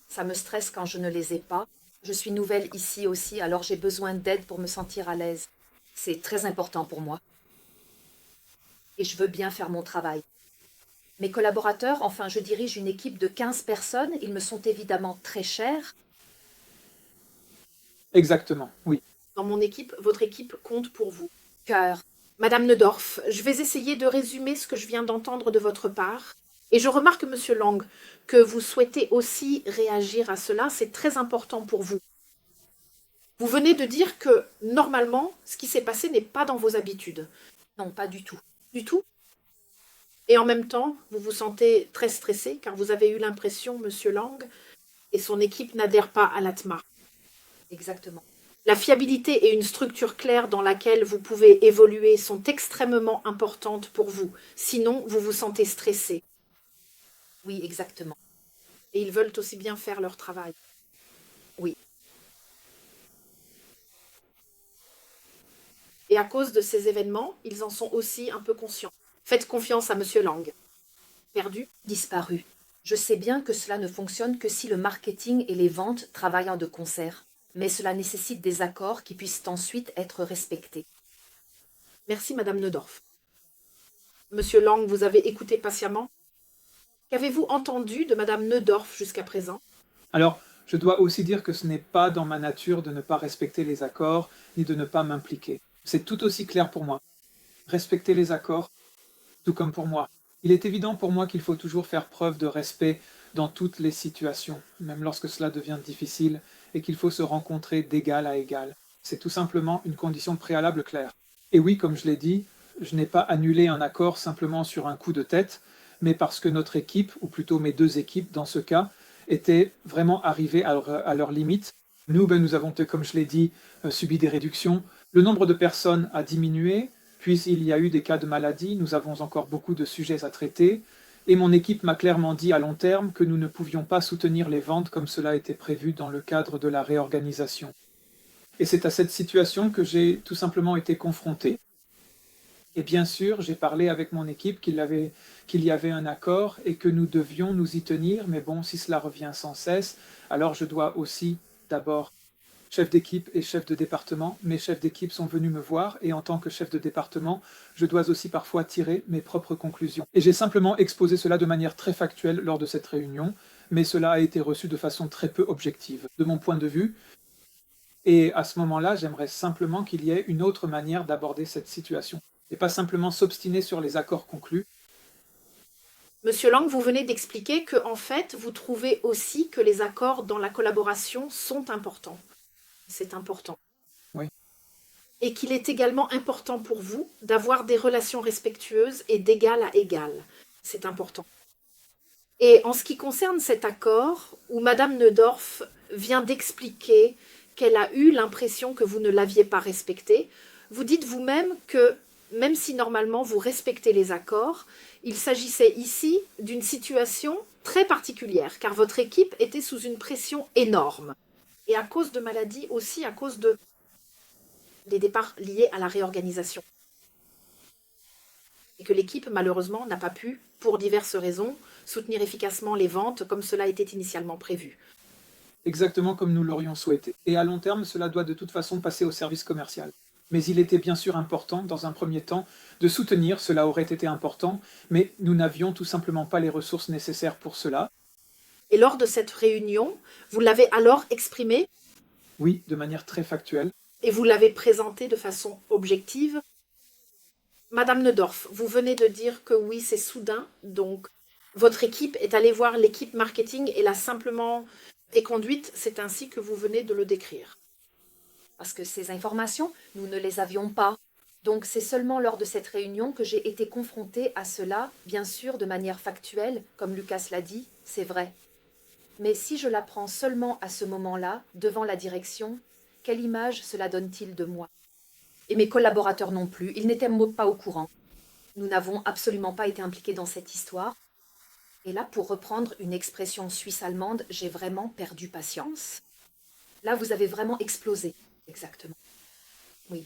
Ça me stresse quand je ne les ai pas. Je suis nouvelle ici aussi, alors j'ai besoin d'aide pour me sentir à l'aise. C'est très important pour moi. Et je veux bien faire mon travail. Mes collaborateurs, enfin je dirige une équipe de 15 personnes, ils me sont évidemment très chers. Exactement, oui. Dans mon équipe, votre équipe compte pour vous. Cœur. Madame Neudorf, je vais essayer de résumer ce que je viens d'entendre de votre part. Et je remarque, Monsieur Lang, que vous souhaitez aussi réagir à cela. C'est très important pour vous. Vous venez de dire que, normalement, ce qui s'est passé n'est pas dans vos habitudes. Non, pas du tout. Du tout? Et en même temps, vous vous sentez très stressé, car vous avez eu l'impression, Monsieur Lang, et son équipe n'adhère pas à l'ATMA. Exactement. La fiabilité et une structure claire dans laquelle vous pouvez évoluer sont extrêmement importantes pour vous. Sinon, vous vous sentez stressé. Oui, exactement. Et ils veulent aussi bien faire leur travail. Oui. Et à cause de ces événements, ils en sont aussi un peu conscients. Faites confiance à Monsieur Lang. Perdu? Disparu. Je sais bien que cela ne fonctionne que si le marketing et les ventes travaillent de concert. Mais cela nécessite des accords qui puissent ensuite être respectés. Merci, Madame Neudorf. Monsieur Lang, vous avez écouté patiemment. Qu'avez-vous entendu de Madame Neudorf jusqu'à présent? Alors, je dois aussi dire que ce n'est pas dans ma nature de ne pas respecter les accords, ni de ne pas m'impliquer. C'est tout aussi clair pour moi. Respecter les accords, tout comme pour moi. Il est évident pour moi qu'il faut toujours faire preuve de respect dans toutes les situations, même lorsque cela devient difficile, et qu'il faut se rencontrer d'égal à égal. C'est tout simplement une condition préalable claire. Et oui, comme je l'ai dit, je n'ai pas annulé un accord simplement sur un coup de tête, mais parce que notre équipe, ou plutôt mes deux équipes dans ce cas, étaient vraiment arrivées à leur limite. Nous, nous avons, comme je l'ai dit, subi des réductions. Le nombre de personnes a diminué, puis il y a eu des cas de maladie, nous avons encore beaucoup de sujets à traiter, et mon équipe m'a clairement dit à long terme que nous ne pouvions pas soutenir les ventes comme cela était prévu dans le cadre de la réorganisation. Et c'est à cette situation que j'ai tout simplement été confronté. Et bien sûr, j'ai parlé avec mon équipe qu'il y avait un accord et que nous devions nous y tenir, mais bon, si cela revient sans cesse, alors je dois aussi d'abord, chef d'équipe et chef de département, mes chefs d'équipe sont venus me voir et en tant que chef de département, je dois aussi parfois tirer mes propres conclusions. Et j'ai simplement exposé cela de manière très factuelle lors de cette réunion, mais cela a été reçu de façon très peu objective. De mon point de vue, et à ce moment-là, j'aimerais simplement qu'il y ait une autre manière d'aborder cette situation, et pas simplement s'obstiner sur les accords conclus. Monsieur Lang, vous venez d'expliquer que, en fait, vous trouvez aussi que les accords dans la collaboration sont importants. C'est important. Oui. Et qu'il est également important pour vous d'avoir des relations respectueuses et d'égal à égal. C'est important. Et en ce qui concerne cet accord, où Madame Neudorf vient d'expliquer qu'elle a eu l'impression que vous ne l'aviez pas respecté, vous dites vous-même que, même si normalement vous respectez les accords, il s'agissait ici d'une situation très particulière, car votre équipe était sous une pression énorme. Et à cause de maladies aussi, à cause des départs liés à la réorganisation. Et que l'équipe, malheureusement, n'a pas pu, pour diverses raisons, soutenir efficacement les ventes comme cela était initialement prévu. Exactement comme nous l'aurions souhaité. Et à long terme, cela doit de toute façon passer au service commercial. Mais il était bien sûr important, dans un premier temps, de soutenir, cela aurait été important, mais nous n'avions tout simplement pas les ressources nécessaires pour cela. Et lors de cette réunion, vous l'avez alors exprimé? Oui, de manière très factuelle. Et vous l'avez présenté de façon objective? Madame Neudorf, vous venez de dire que oui, c'est soudain, donc votre équipe est allée voir l'équipe marketing et l'a simplement éconduite, c'est ainsi que vous venez de le décrire. Parce que ces informations, nous ne les avions pas. Donc c'est seulement lors de cette réunion que j'ai été confrontée à cela, bien sûr de manière factuelle, comme Lucas l'a dit, c'est vrai. Mais si je l'apprends seulement à ce moment-là, devant la direction, quelle image cela donne-t-il de moi? Et mes collaborateurs non plus, ils n'étaient pas au courant. Nous n'avons absolument pas été impliqués dans cette histoire. Et là, pour reprendre une expression suisse-allemande, j'ai vraiment perdu patience. Là, vous avez vraiment explosé. Exactement. Oui.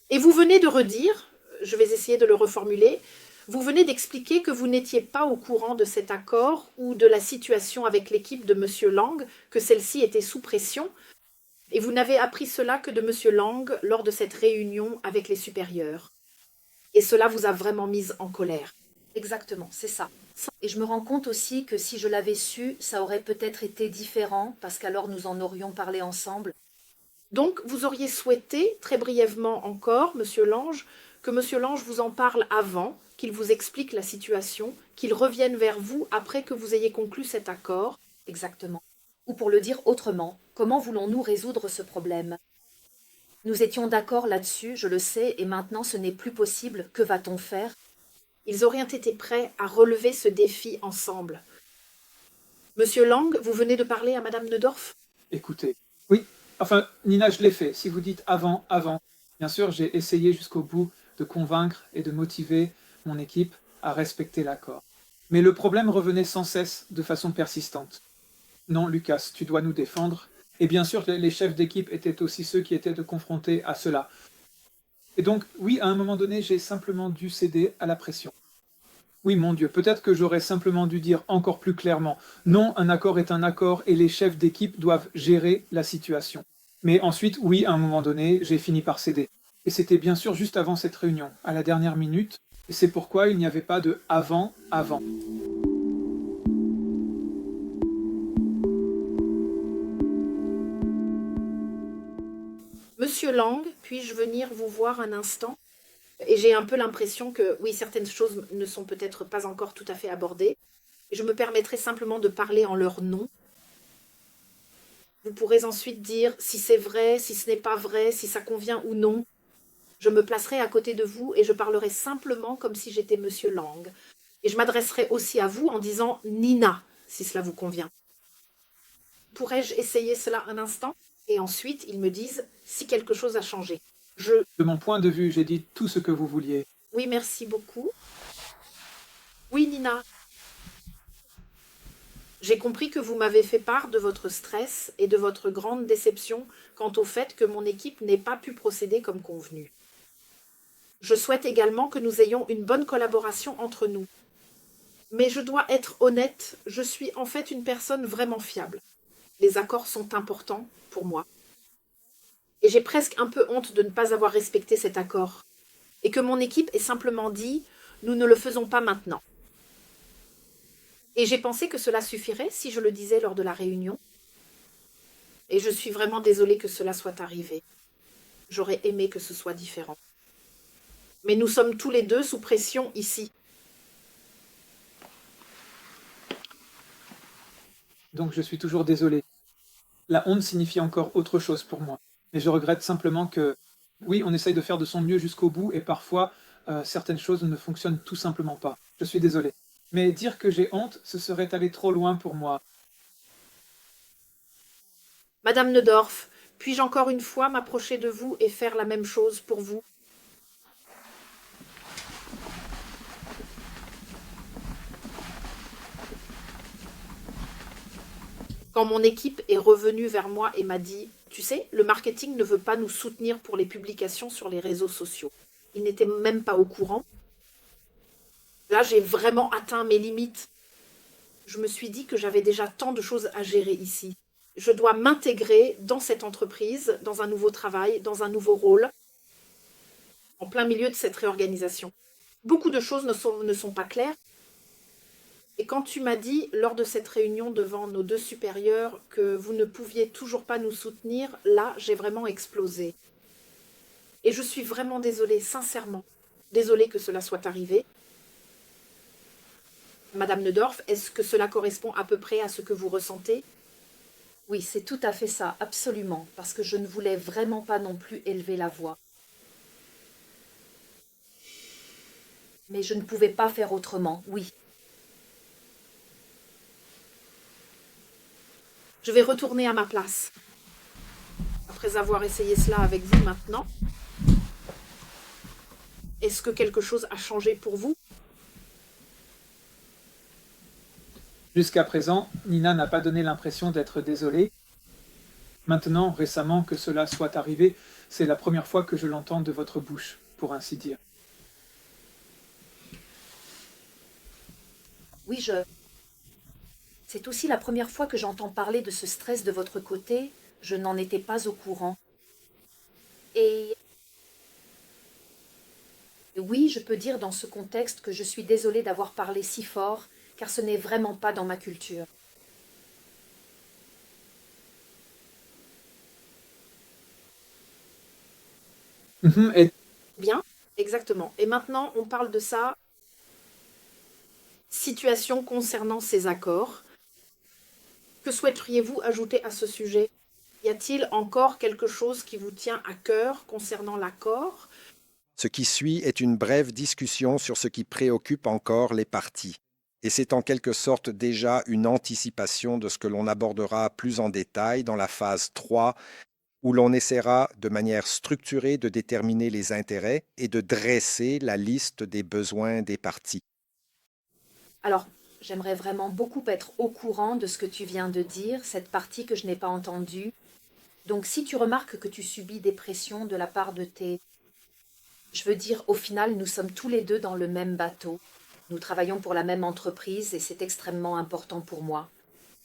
Et vous venez de redire, je vais essayer de le reformuler, vous venez d'expliquer que vous n'étiez pas au courant de cet accord ou de la situation avec l'équipe de Monsieur Lang, que celle-ci était sous pression, et vous n'avez appris cela que de Monsieur Lang lors de cette réunion avec les supérieurs. Et cela vous a vraiment mise en colère. Exactement, c'est ça. Et je me rends compte aussi que si je l'avais su, ça aurait peut-être été différent, parce qu'alors nous en aurions parlé ensemble. Donc, vous auriez souhaité, très brièvement encore, Monsieur Lange, que Monsieur Lange vous en parle avant, qu'il vous explique la situation, qu'il revienne vers vous après que vous ayez conclu cet accord. Exactement. Ou pour le dire autrement, comment voulons-nous résoudre ce problème? Nous étions d'accord là-dessus, je le sais, et maintenant ce n'est plus possible. Que va-t-on faire? Ils auraient été prêts à relever ce défi ensemble. Monsieur Lang, vous venez de parler à Madame Neudorf? Écoutez, oui, enfin, Nina, je l'ai fait. Si vous dites avant, bien sûr, j'ai essayé jusqu'au bout de convaincre et de motiver mon équipe à respecter l'accord. Mais le problème revenait sans cesse, de façon persistante. Non, Lucas, tu dois nous défendre. Et bien sûr, les chefs d'équipe étaient aussi ceux qui étaient confrontés à cela. Et donc, oui, à un moment donné, j'ai simplement dû céder à la pression. Oui, mon Dieu, peut-être que j'aurais simplement dû dire encore plus clairement « Non, un accord est un accord et les chefs d'équipe doivent gérer la situation. » Mais ensuite, oui, à un moment donné, j'ai fini par céder. Et c'était bien sûr juste avant cette réunion, à la dernière minute. Et c'est pourquoi il n'y avait pas de avant. Monsieur Lang, puis-je venir vous voir un instant? Et j'ai un peu l'impression que, oui, certaines choses ne sont peut-être pas encore tout à fait abordées. Je me permettrai simplement de parler en leur nom. Vous pourrez ensuite dire si c'est vrai, si ce n'est pas vrai, si ça convient ou non. Je me placerai à côté de vous et je parlerai simplement comme si j'étais Monsieur Lang. Et je m'adresserai aussi à vous en disant Nina, si cela vous convient. Pourrais-je essayer cela un instant? Et ensuite, ils me disent si quelque chose a changé. De mon point de vue, j'ai dit tout ce que vous vouliez. Oui, merci beaucoup. Oui, Nina. J'ai compris que vous m'avez fait part de votre stress et de votre grande déception quant au fait que mon équipe n'ait pas pu procéder comme convenu. Je souhaite également que nous ayons une bonne collaboration entre nous. Mais je dois être honnête, je suis en fait une personne vraiment fiable. Les accords sont importants pour moi. Et j'ai presque un peu honte de ne pas avoir respecté cet accord. Et que mon équipe ait simplement dit « nous ne le faisons pas maintenant ». Et j'ai pensé que cela suffirait si je le disais lors de la réunion. Et je suis vraiment désolée que cela soit arrivé. J'aurais aimé que ce soit différent. Mais nous sommes tous les deux sous pression ici. Donc je suis toujours désolé. La honte signifie encore autre chose pour moi. Mais je regrette simplement que, oui, on essaye de faire de son mieux jusqu'au bout et parfois, certaines choses ne fonctionnent tout simplement pas. Je suis désolé. Mais dire que j'ai honte, ce serait aller trop loin pour moi. Madame Neudorf, puis-je encore une fois m'approcher de vous et faire la même chose pour vous? Quand mon équipe est revenue vers moi et m'a dit « Tu sais, le marketing ne veut pas nous soutenir pour les publications sur les réseaux sociaux. » Il n'était même pas au courant. Là, j'ai vraiment atteint mes limites. Je me suis dit que j'avais déjà tant de choses à gérer ici. Je dois m'intégrer dans cette entreprise, dans un nouveau travail, dans un nouveau rôle, en plein milieu de cette réorganisation. Beaucoup de choses ne sont pas claires. Et quand tu m'as dit, lors de cette réunion devant nos deux supérieurs, que vous ne pouviez toujours pas nous soutenir, là, j'ai vraiment explosé. Et je suis vraiment désolée, sincèrement. Désolée que cela soit arrivé. Madame Neudorf, est-ce que cela correspond à peu près à ce que vous ressentez? Oui, c'est tout à fait ça, absolument, parce que je ne voulais vraiment pas non plus élever la voix. Mais je ne pouvais pas faire autrement, oui. Je vais retourner à ma place. Après avoir essayé cela avec vous maintenant, est-ce que quelque chose a changé pour vous? Jusqu'à présent, Nina n'a pas donné l'impression d'être désolée. Maintenant, récemment que cela soit arrivé, c'est la première fois que je l'entends de votre bouche, pour ainsi dire. Oui, c'est aussi la première fois que j'entends parler de ce stress de votre côté. Je n'en étais pas au courant. Et oui, je peux dire dans ce contexte que je suis désolée d'avoir parlé si fort, car ce n'est vraiment pas dans ma culture. Et Bien, exactement. Et maintenant, on parle de ça. Situation concernant ces accords. Que souhaiteriez-vous ajouter à ce sujet? Y a-t-il encore quelque chose qui vous tient à cœur concernant l'accord? Ce qui suit est une brève discussion sur ce qui préoccupe encore les parties. Et c'est en quelque sorte déjà une anticipation de ce que l'on abordera plus en détail dans la phase 3, où l'on essaiera de manière structurée de déterminer les intérêts et de dresser la liste des besoins des parties. Alors, j'aimerais vraiment beaucoup être au courant de ce que tu viens de dire, cette partie que je n'ai pas entendue. Donc, si tu remarques que tu subis des pressions de la part de tes... Je veux dire, au final, nous sommes tous les deux dans le même bateau. Nous travaillons pour la même entreprise et c'est extrêmement important pour moi.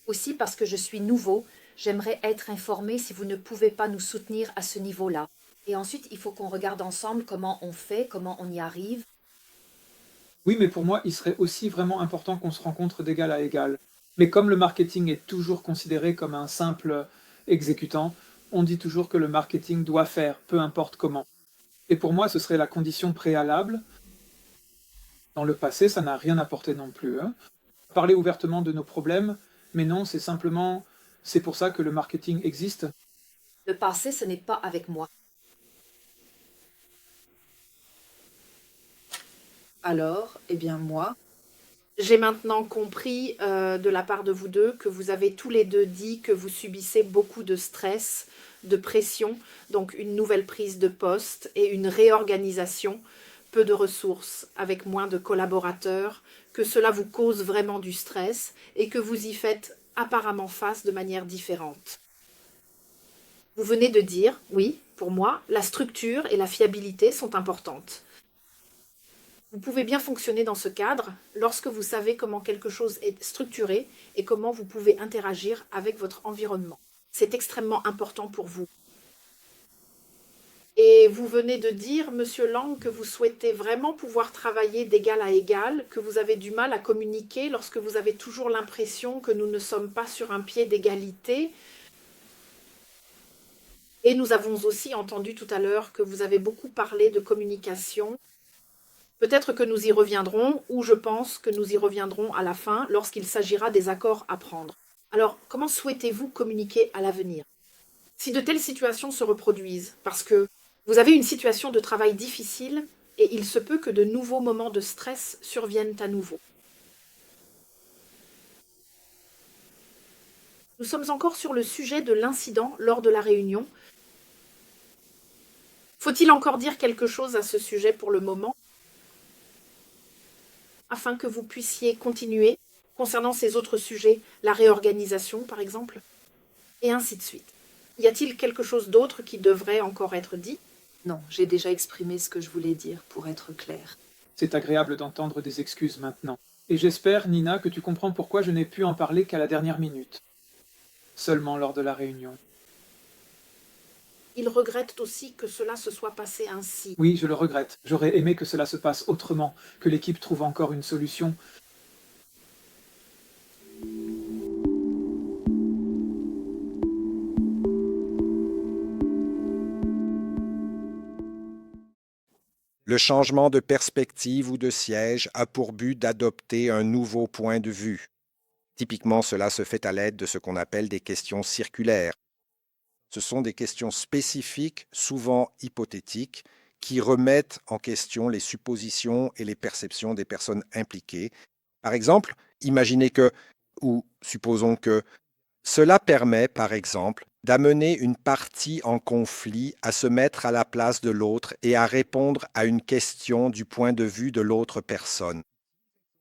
Aussi parce que je suis nouveau, j'aimerais être informée si vous ne pouvez pas nous soutenir à ce niveau-là. Et ensuite, il faut qu'on regarde ensemble comment on fait, comment on y arrive. Oui, mais pour moi, il serait aussi vraiment important qu'on se rencontre d'égal à égal. Mais comme le marketing est toujours considéré comme un simple exécutant, on dit toujours que le marketing doit faire, peu importe comment. Et pour moi, ce serait la condition préalable. Dans le passé, ça n'a rien apporté non plus, hein. Parler ouvertement de nos problèmes, mais non, c'est pour ça que le marketing existe. Le passé, ce n'est pas avec moi. Alors, eh bien moi, J'ai maintenant compris de la part de vous deux que vous avez tous les deux dit que vous subissez beaucoup de stress, de pression, donc une nouvelle prise de poste et une réorganisation, peu de ressources, avec moins de collaborateurs, que cela vous cause vraiment du stress et que vous y faites apparemment face de manière différente. Vous venez de dire, oui, pour moi, la structure et la fiabilité sont importantes. Vous pouvez bien fonctionner dans ce cadre lorsque vous savez comment quelque chose est structuré et comment vous pouvez interagir avec votre environnement. C'est extrêmement important pour vous. Et vous venez de dire, Monsieur Lang, que vous souhaitez vraiment pouvoir travailler d'égal à égal, que vous avez du mal à communiquer lorsque vous avez toujours l'impression que nous ne sommes pas sur un pied d'égalité. Et nous avons aussi entendu tout à l'heure que vous avez beaucoup parlé de communication. Peut-être que nous y reviendrons, ou je pense que nous y reviendrons à la fin lorsqu'il s'agira des accords à prendre. Alors, comment souhaitez-vous communiquer à l'avenir? Si de telles situations se reproduisent, parce que vous avez une situation de travail difficile et il se peut que de nouveaux moments de stress surviennent à nouveau. Nous sommes encore sur le sujet de l'incident lors de la réunion. Faut-il encore dire quelque chose à ce sujet pour le moment, afin que vous puissiez continuer concernant ces autres sujets, la réorganisation par exemple, et ainsi de suite? Y a-t-il quelque chose d'autre qui devrait encore être dit? non, j'ai déjà exprimé ce que je voulais dire, pour être clair. C'est agréable d'entendre des excuses maintenant. Et j'espère, Nina, que tu comprends pourquoi je n'ai pu en parler qu'à la dernière minute. Seulement lors de la réunion. Il regrette aussi que cela se soit passé ainsi. Oui, je le regrette. J'aurais aimé que cela se passe autrement, que l'équipe trouve encore une solution. Le changement de perspective ou de siège a pour but d'adopter un nouveau point de vue. Typiquement, cela se fait à l'aide de ce qu'on appelle des questions circulaires. Ce sont des questions spécifiques, souvent hypothétiques, qui remettent en question les suppositions et les perceptions des personnes impliquées. Par exemple, imaginez que, ou supposons que, cela permet, par exemple, d'amener une partie en conflit à se mettre à la place de l'autre et à répondre à une question du point de vue de l'autre personne.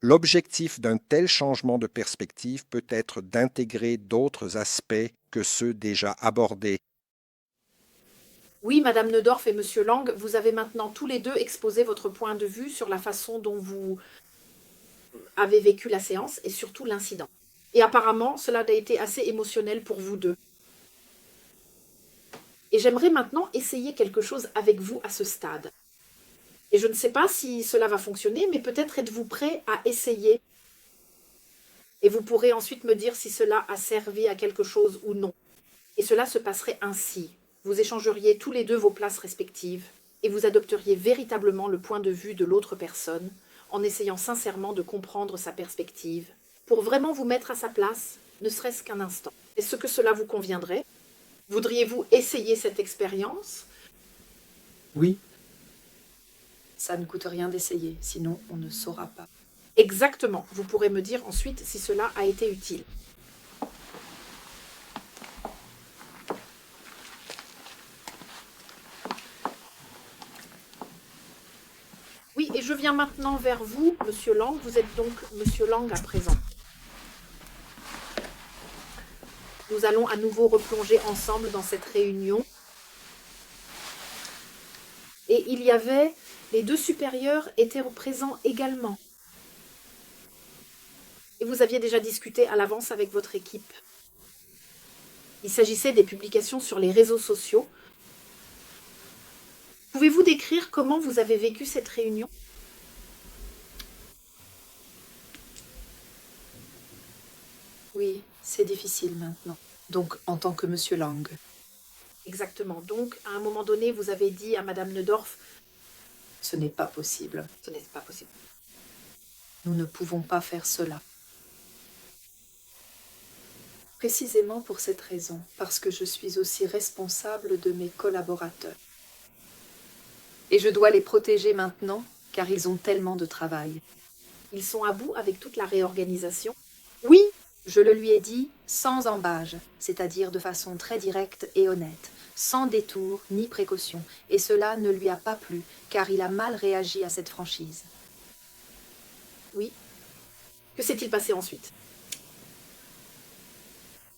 L'objectif d'un tel changement de perspective peut être d'intégrer d'autres aspects que ceux déjà abordés. Oui, Madame Neudorf et Monsieur Lang, vous avez maintenant tous les deux exposé votre point de vue sur la façon dont vous avez vécu la séance et surtout l'incident. Et apparemment, cela a été assez émotionnel pour vous deux. Et j'aimerais maintenant essayer quelque chose avec vous à ce stade. Et je ne sais pas si cela va fonctionner, mais peut-être êtes-vous prêt à essayer. Et vous pourrez ensuite me dire si cela a servi à quelque chose ou non. Et cela se passerait ainsi. Vous échangeriez tous les deux vos places respectives et vous adopteriez véritablement le point de vue de l'autre personne en essayant sincèrement de comprendre sa perspective, pour vraiment vous mettre à sa place, ne serait-ce qu'un instant. Est-ce que cela vous conviendrait? Voudriez-vous essayer cette expérience? Oui, Ça ne coûte rien d'essayer, sinon on ne saura pas. Exactement. Vous pourrez me dire ensuite si cela a été utile. Oui, et je viens maintenant vers vous, Monsieur Lang. Vous êtes donc Monsieur Lang à présent. Nous allons à nouveau replonger ensemble dans cette réunion. Et il y avait, les deux supérieurs étaient présents également. Et vous aviez déjà discuté à l'avance avec votre équipe. Il s'agissait des publications sur les réseaux sociaux. Pouvez-vous décrire comment vous avez vécu cette réunion? Oui, c'est difficile maintenant. Donc, en tant que Monsieur Lang. Exactement. Donc, à un moment donné, vous avez dit à Madame Neudorf, Ce n'est pas possible. ce n'est pas possible. Nous ne pouvons pas faire cela. Précisément pour cette raison, parce que je suis aussi responsable de mes collaborateurs. Et je dois les protéger maintenant, car ils ont tellement de travail. Ils sont à bout avec toute la réorganisation. Oui, je le lui ai dit sans embâge, c'est-à-dire de façon très directe et honnête, sans détour ni précaution, et cela ne lui a pas plu, car il a mal réagi à cette franchise. Oui. Que s'est-il passé ensuite?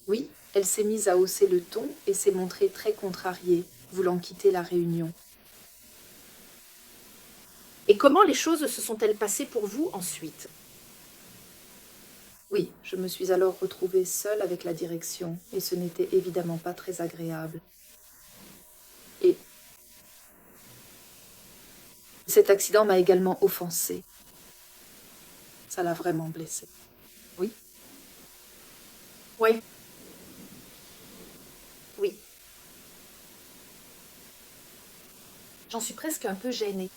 Oui, elle s'est mise à hausser le ton et s'est montrée très contrariée, voulant quitter la réunion. Et comment les choses se sont-elles passées pour vous ensuite? Oui, je me suis alors retrouvée seule avec la direction, et ce n'était évidemment pas très agréable. Et cet accident m'a également offensée. Ça l'a vraiment blessée. Oui. Oui. Oui. J'en suis presque un peu gênée.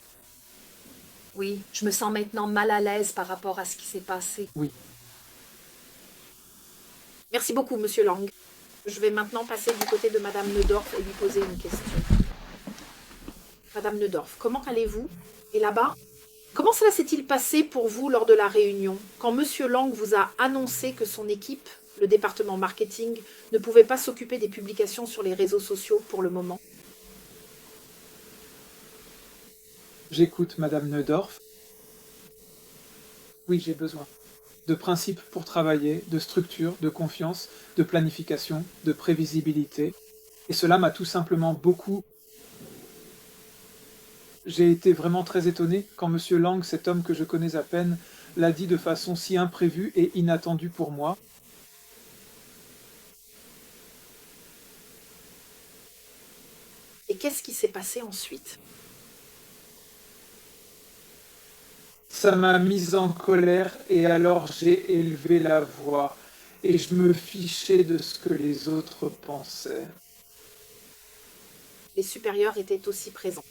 Oui, je me sens maintenant mal à l'aise par rapport à ce qui s'est passé. Oui. Merci beaucoup, Monsieur Lang. Je vais maintenant passer du côté de Madame Neudorf et lui poser une question. Madame Neudorf, comment allez-vous? Et là-bas, comment cela s'est-il passé pour vous lors de la réunion, quand Monsieur Lang vous a annoncé que son équipe, le département marketing, ne pouvait pas s'occuper des publications sur les réseaux sociaux pour le moment? J'écoute Madame Neudorf. Oui, j'ai besoin de principes pour travailler, de structure, de confiance, de planification, de prévisibilité. Et cela m'a tout simplement beaucoup... J'ai été vraiment très étonné quand Monsieur Lang, cet homme que je connais à peine, l'a dit de façon si imprévue et inattendue pour moi. Et qu'est-ce qui s'est passé ensuite? Ça m'a mise en colère et alors j'ai élevé la voix et je me fichais de ce que les autres pensaient. Les supérieurs étaient aussi présents.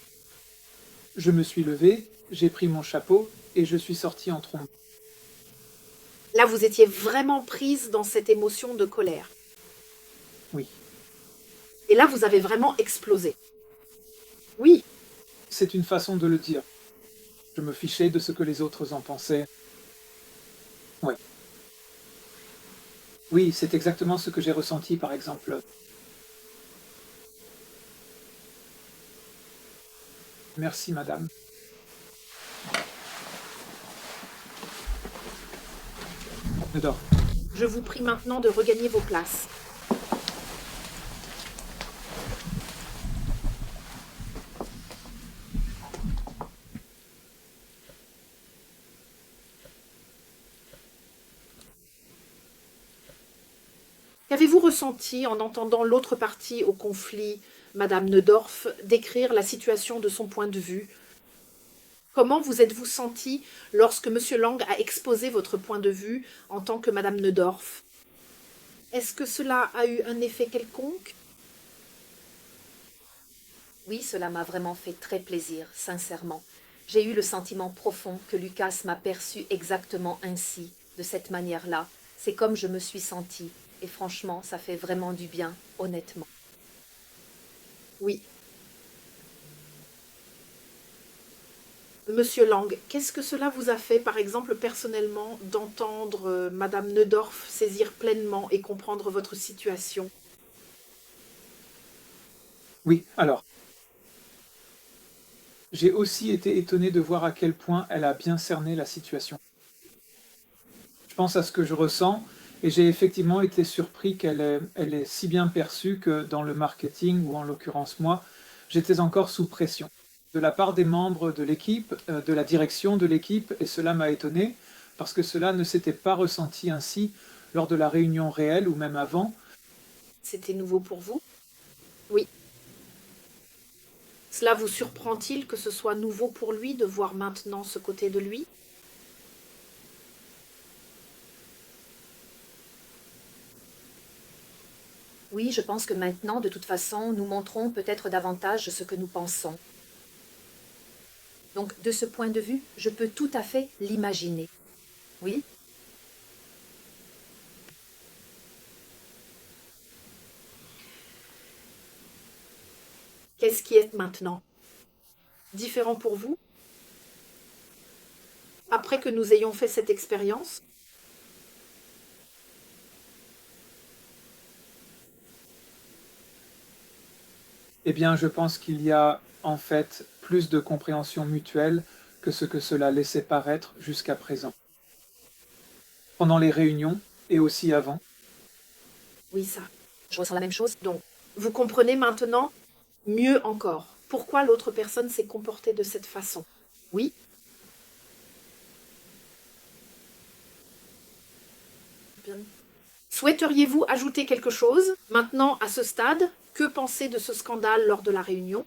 Je me suis levé, j'ai pris mon chapeau et je suis sorti en trombe. Là, vous étiez vraiment prise dans cette émotion de colère. Oui, Et là, vous avez vraiment explosé. Oui, c'est une façon de le dire. Je me fichais de ce que les autres en pensaient. Oui. Oui, c'est exactement ce que j'ai ressenti, par exemple. Merci, madame. Neudorf. je vous prie maintenant de regagner vos places. Qu'avez-vous ressenti en entendant l'autre partie au conflit, Madame Neudorf, décrire la situation de son point de vue? Comment vous êtes-vous senti lorsque Monsieur Lang a exposé votre point de vue en tant que Madame Neudorf? Est-ce que cela a eu un effet quelconque? Oui, cela m'a vraiment fait très plaisir, sincèrement. J'ai eu le sentiment profond que Lucas m'a perçu exactement ainsi, de cette manière-là. C'est comme je me suis sentie. Et franchement, ça fait vraiment du bien, honnêtement. Oui. Monsieur Lang, qu'est-ce que cela vous a fait, par exemple, personnellement, d'entendre Madame Neudorf saisir pleinement et comprendre votre situation? Oui, alors. J'ai aussi été étonné de voir à quel point elle a bien cerné la situation. Je pense à ce que je ressens et j'ai effectivement été surpris qu'elle est si bien perçue que dans le marketing, ou en l'occurrence moi, j'étais encore sous pression. De la part des membres de l'équipe, de la direction de l'équipe, et cela m'a étonné, parce que cela ne s'était pas ressenti ainsi lors de la réunion réelle ou même avant. C'était nouveau pour vous? Oui. Cela vous surprend-il que ce soit nouveau pour lui de voir maintenant ce côté de lui? Oui, je pense que maintenant, de toute façon, nous montrons peut-être davantage ce que nous pensons. Donc, de ce point de vue, je peux tout à fait l'imaginer. Oui. Qu'est-ce qui est maintenant différent pour vous après que nous ayons fait cette expérience? Eh bien, je pense qu'il y a en fait plus de compréhension mutuelle que ce que cela laissait paraître jusqu'à présent. Pendant les réunions et aussi avant, Oui, ça. Je ressens la même chose. Donc, vous comprenez maintenant mieux encore pourquoi l'autre personne s'est comportée de cette façon. Oui. Bien. Souhaiteriez-vous ajouter quelque chose maintenant à ce stade? Que penser de ce scandale lors de la réunion?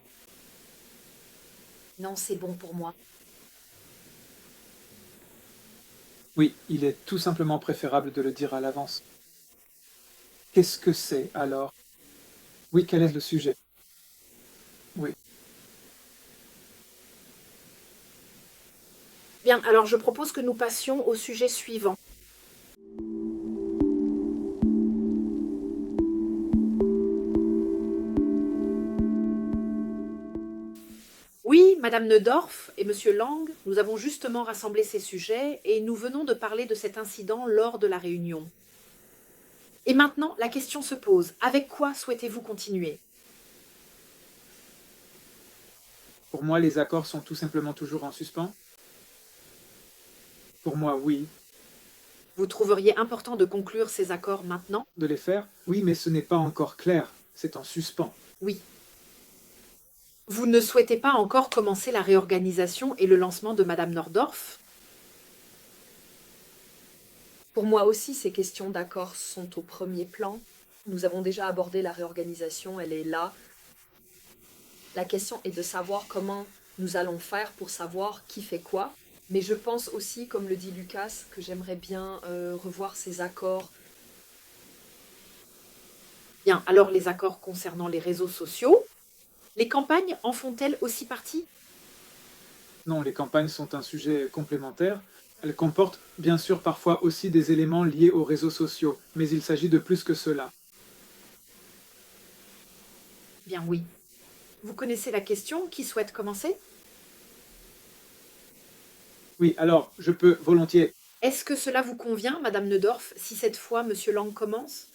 Non, c'est bon pour moi. oui, il est tout simplement préférable de le dire à l'avance. Qu'est-ce que c'est alors? Oui, quel est le sujet? Oui. Bien, alors je propose que nous passions au sujet suivant. Oui, Madame Neudorf et Monsieur Lang, nous avons justement rassemblé ces sujets et nous venons de parler de cet incident lors de la réunion. Et maintenant, la question se pose. Avec quoi souhaitez-vous continuer? Pour moi, les accords sont tout simplement toujours en suspens. Pour moi, oui. Vous trouveriez important de conclure ces accords maintenant? De les faire? Oui, mais ce n'est pas encore clair. C'est en suspens. Oui. Vous ne souhaitez pas encore commencer la réorganisation et le lancement de Madame Neudorf? Pour moi aussi, ces questions d'accord sont au premier plan. Nous avons déjà abordé la réorganisation, elle est là. La question est de savoir comment nous allons faire pour savoir qui fait quoi. Mais je pense aussi, comme le dit Lucas, que j'aimerais bien revoir ces accords. Bien, alors les accords concernant les réseaux sociaux, les campagnes en font-elles aussi partie? Non, les campagnes sont un sujet complémentaire. Elles comportent bien sûr parfois aussi des éléments liés aux réseaux sociaux, mais il s'agit de plus que cela. Bien oui. Vous connaissez la question, qui souhaite commencer? Oui, alors, je peux volontiers, Est-ce que cela vous convient, Madame Neudorf, si cette fois Monsieur Lang commence?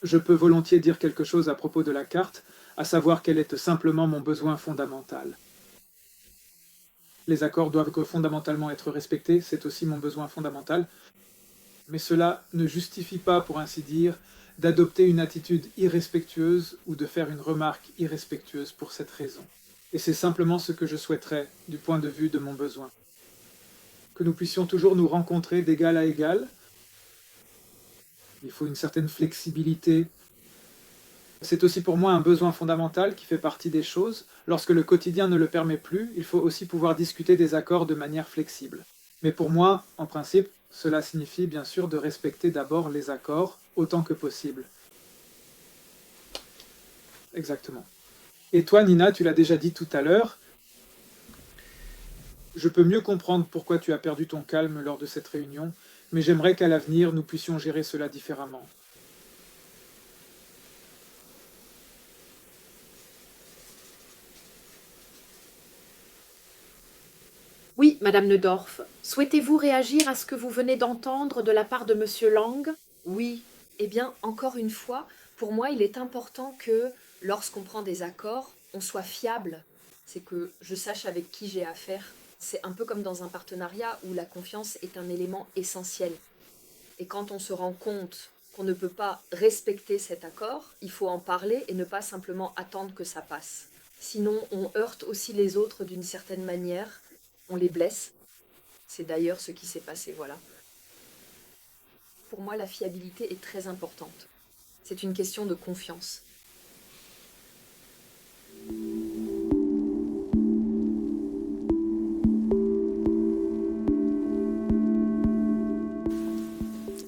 je peux volontiers dire quelque chose à propos de la carte, à savoir qu'elle est simplement mon besoin fondamental. Les accords doivent fondamentalement être respectés, c'est aussi mon besoin fondamental, mais cela ne justifie pas, pour ainsi dire, d'adopter une attitude irrespectueuse ou de faire une remarque irrespectueuse pour cette raison. Et c'est simplement ce que je souhaiterais du point de vue de mon besoin. Que nous puissions toujours nous rencontrer d'égal à égal. Il faut une certaine flexibilité. C'est aussi pour moi un besoin fondamental qui fait partie des choses. Lorsque le quotidien ne le permet plus, il faut aussi pouvoir discuter des accords de manière flexible. Mais pour moi, en principe, cela signifie bien sûr de respecter d'abord les accords autant que possible. Exactement. Et toi, Nina, tu l'as déjà dit tout à l'heure, je peux mieux comprendre pourquoi tu as perdu ton calme lors de cette réunion, mais j'aimerais qu'à l'avenir, nous puissions gérer cela différemment. Oui, Madame Neudorf. Souhaitez-vous réagir à ce que vous venez d'entendre de la part de Monsieur Lang? Oui, eh bien, encore une fois, pour moi, il est important que lorsqu'on prend des accords, on soit fiable. C'est que je sache avec qui j'ai affaire. C'est un peu comme dans un partenariat où la confiance est un élément essentiel. Et quand on se rend compte qu'on ne peut pas respecter cet accord, il faut en parler et ne pas simplement attendre que ça passe. Sinon, on heurte aussi les autres d'une certaine manière, on les blesse. C'est d'ailleurs ce qui s'est passé, voilà. Pour moi, la fiabilité est très importante. C'est une question de confiance.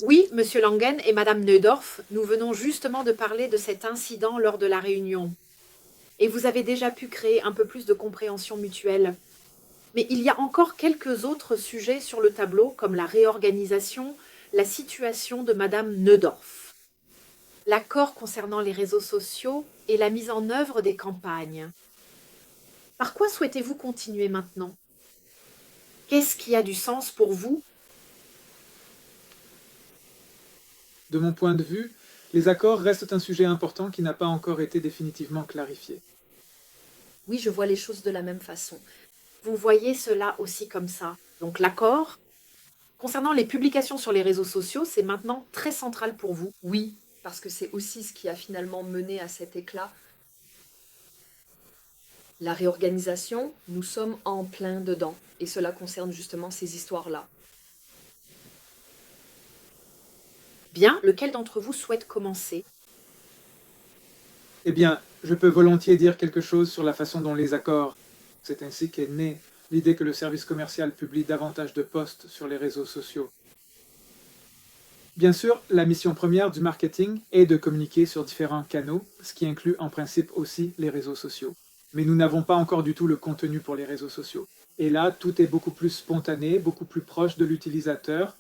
Oui, Monsieur Langen et Madame Neudorf, nous venons justement de parler de cet incident lors de la réunion. Et vous avez déjà pu créer un peu plus de compréhension mutuelle. Mais il y a encore quelques autres sujets sur le tableau, comme la réorganisation, la situation de Madame Neudorf, l'accord concernant les réseaux sociaux et la mise en œuvre des campagnes. Par quoi souhaitez-vous continuer maintenant? Qu'est-ce qui a du sens pour vous? De mon point de vue, les accords restent un sujet important qui n'a pas encore été définitivement clarifié. Oui, je vois les choses de la même façon. Vous voyez cela aussi comme ça. Donc l'accord, concernant les publications sur les réseaux sociaux, c'est maintenant très central pour vous. Oui, parce que c'est aussi ce qui a finalement mené à cet éclat. La réorganisation, nous sommes en plein dedans, et cela concerne justement ces histoires-là. Bien, lequel d'entre vous souhaite commencer? Eh bien, je peux volontiers dire quelque chose sur la façon dont les accords. C'est ainsi qu'est née l'idée que le service commercial publie davantage de posts sur les réseaux sociaux. Bien sûr, la mission première du marketing est de communiquer sur différents canaux, ce qui inclut en principe aussi les réseaux sociaux. Mais nous n'avons pas encore du tout le contenu pour les réseaux sociaux. Et là, tout est beaucoup plus spontané, beaucoup plus proche de l'utilisateur.